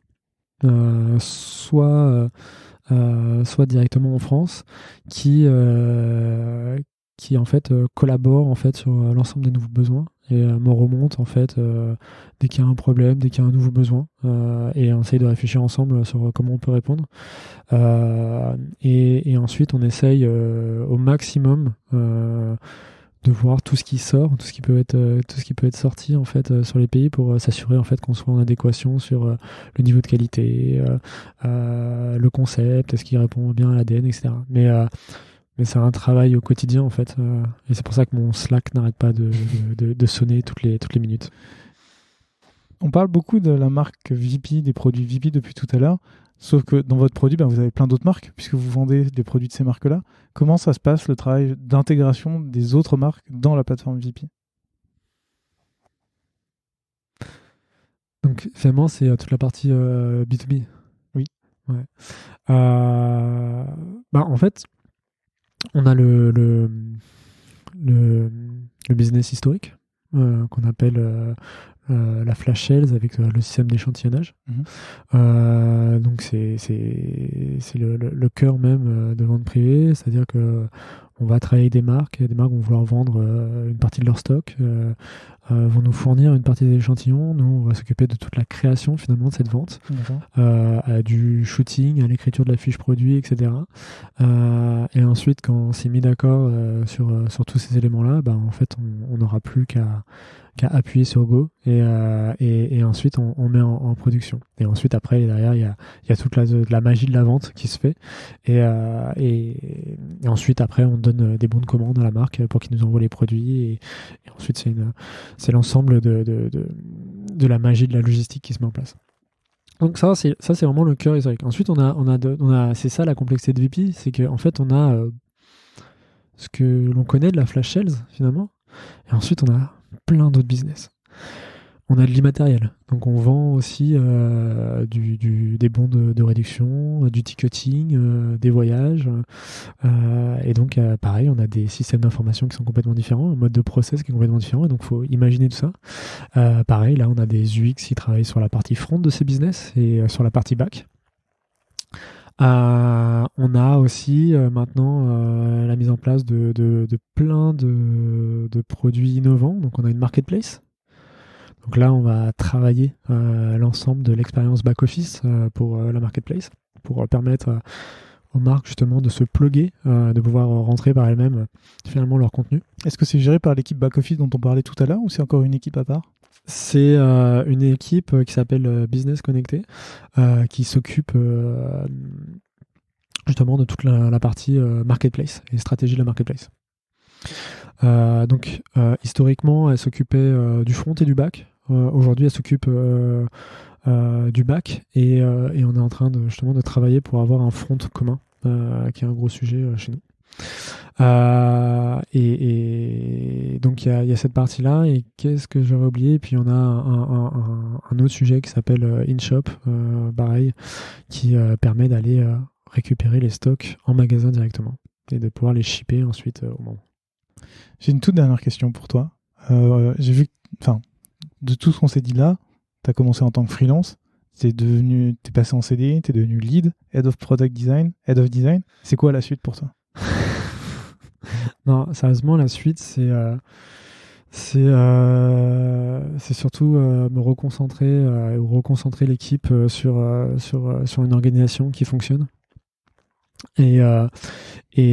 soit directement en France, qui en fait collaborent en fait sur l'ensemble des nouveaux besoins et me remonte en fait dès qu'il y a un problème, dès qu'il y a un nouveau besoin, et on essaye de réfléchir ensemble sur comment on peut répondre. Et ensuite, on essaye au maximum de voir tout ce qui sort, tout ce qui peut être sorti en fait sur les pays pour s'assurer en fait qu'on soit en adéquation sur le niveau de qualité, le concept, est-ce qu'il répond bien à l'ADN, etc. Mais c'est un travail au quotidien en fait, et c'est pour ça que mon Slack n'arrête pas de sonner toutes les minutes. On parle beaucoup de la marque VP, des produits VP depuis tout à l'heure, sauf que dans votre produit, vous avez plein d'autres marques, puisque vous vendez des produits de ces marques-là. Comment ça se passe, le travail d'intégration des autres marques dans la plateforme VP? Donc finalement, c'est toute la partie B2B. Oui. Ouais. En fait, on a le business historique qu'on appelle la flash sales avec le système d'échantillonnage. Donc c'est le cœur même de vente privée, c'est-à-dire que on va travailler avec des marques vont vouloir vendre une partie de leur stock, vont nous fournir une partie des échantillons, nous on va s'occuper de toute la création finalement de cette vente, du shooting, à l'écriture de la fiche produit, etc. Et ensuite quand on s'est mis d'accord sur tous ces éléments-là, en fait on n'aura plus qu'à appuyer sur Go et ensuite on met en production. Et ensuite après derrière il y a toute la magie de la vente qui se fait et ensuite après on donne des bons de commande à la marque pour qu'ils nous envoient les produits et ensuite c'est l'ensemble de la magie de la logistique qui se met en place. Donc ça c'est vraiment le cœur historique. Ensuite on a c'est ça la complexité de VP, c'est qu'en fait on a ce que l'on connaît de la flash sales finalement, et ensuite on a plein d'autres business. On a de l'immatériel, donc on vend aussi des bons de réduction, du ticketing, des voyages, et donc pareil, on a des systèmes d'information qui sont complètement différents, un mode de process qui est complètement différent, et donc il faut imaginer tout ça. Pareil, là on a des UX qui travaillent sur la partie front de ces business et sur la partie back. On a aussi maintenant la mise en place de plein de produits innovants. Donc on a une marketplace. Donc là on va travailler l'ensemble de l'expérience back-office pour la marketplace, pour permettre aux marques justement de se plugger, de pouvoir rentrer par elles-mêmes finalement leur contenu. Est-ce que c'est géré par l'équipe back-office dont on parlait tout à l'heure ou c'est encore une équipe à part? C'est une équipe qui s'appelle Business Connecté, qui s'occupe justement de toute la partie marketplace et stratégie de la marketplace. Donc historiquement, elle s'occupait du front et du back. Aujourd'hui, elle s'occupe du back et on est en train justement de travailler pour avoir un front commun, qui est un gros sujet chez nous. Et donc il y a cette partie-là, et qu'est-ce que j'aurais oublié? Puis on a un autre sujet qui s'appelle InShop, pareil, qui permet d'aller récupérer les stocks en magasin directement et de pouvoir les shipper ensuite au moment. J'ai une toute dernière question pour toi. J'ai vu que, de tout ce qu'on s'est dit là, tu as commencé en tant que freelance, t'es passé en CDI, t'es devenu lead, head of product design, head of design. C'est quoi la suite pour toi? Non, sérieusement, la suite, c'est surtout me reconcentrer ou reconcentrer l'équipe sur une organisation qui fonctionne. Et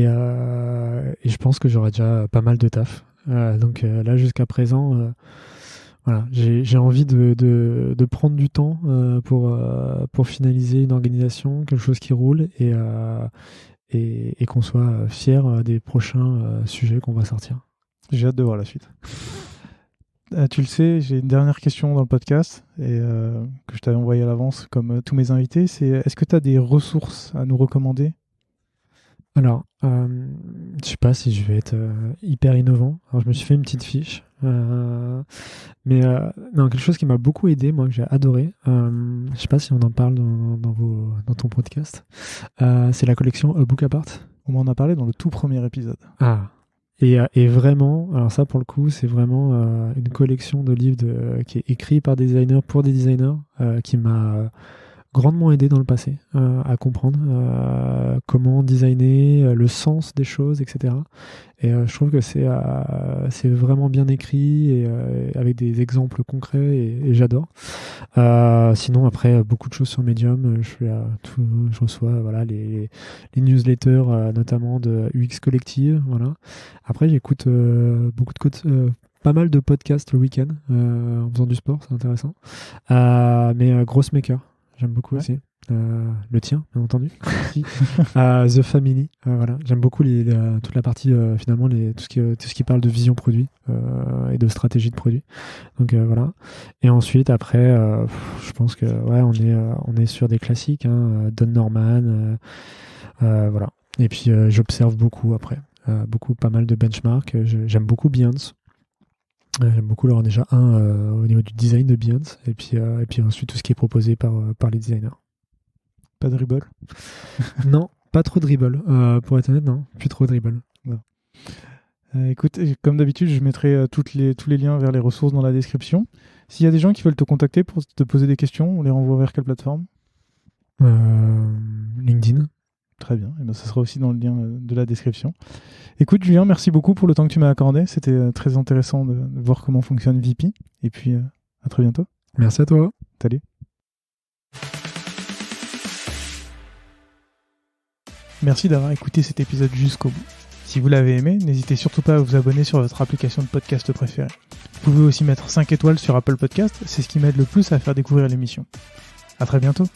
je pense que j'aurai déjà pas mal de taf. Donc là, jusqu'à présent, voilà, j'ai envie de prendre du temps pour finaliser une organisation, quelque chose qui roule et qu'on soit fiers des prochains sujets qu'on va sortir. J'ai hâte de voir la suite. Tu le sais, j'ai une dernière question dans le podcast et que je t'avais envoyé à l'avance comme tous mes invités. C'est est-ce que tu as des ressources à nous recommander? Alors, je sais pas si je vais être hyper innovant. Alors, je me suis fait une petite fiche. Mais non, quelque chose qui m'a beaucoup aidé, moi, que j'ai adoré. Je sais pas si on en parle dans ton podcast. C'est la collection A Book Apart. On m'en a parlé dans le tout premier épisode. Ah. Et vraiment, alors ça pour le coup, c'est vraiment une collection de livres qui est écrit par des designers pour des designers, qui m'a grandement aidé dans le passé à comprendre comment designer, le sens des choses, etc. Et je trouve que c'est vraiment bien écrit et avec des exemples concrets et j'adore. Sinon, après, beaucoup de choses sur Medium. Je reçois voilà, les newsletters, notamment de UX Collective. Voilà. Après, j'écoute pas mal de podcasts le week-end en faisant du sport, c'est intéressant. Mais Grossmaker, j'aime beaucoup aussi. Le tien, bien entendu. The Family, voilà. J'aime beaucoup toute la partie finalement tout ce qui parle de vision produit et de stratégie de produit. Donc voilà. Et ensuite après, je pense que on est sur des classiques, hein, Don Norman, voilà. Et puis j'observe beaucoup après, pas mal de benchmarks. J'aime beaucoup Behance. J'aime beaucoup leur déjà au niveau du design de Behance et puis ensuite tout ce qui est proposé par les designers. Pas de dribble? Non, pas trop de dribble. Pour être honnête, non, plus trop de dribble. Bon. Écoute, comme d'habitude, je mettrai tous les liens vers les ressources dans la description. S'il y a des gens qui veulent te contacter pour te poser des questions, on les renvoie vers quelle plateforme? LinkedIn. Très bien, et ben, ça sera aussi dans le lien de la description. Écoute Julien, merci beaucoup pour le temps que tu m'as accordé. C'était très intéressant de voir comment fonctionne VP. Et puis à très bientôt. Merci à toi. Salut. Merci d'avoir écouté cet épisode jusqu'au bout. Si vous l'avez aimé, n'hésitez surtout pas à vous abonner sur votre application de podcast préférée. Vous pouvez aussi mettre 5 étoiles sur Apple Podcast, c'est ce qui m'aide le plus à faire découvrir l'émission. À très bientôt.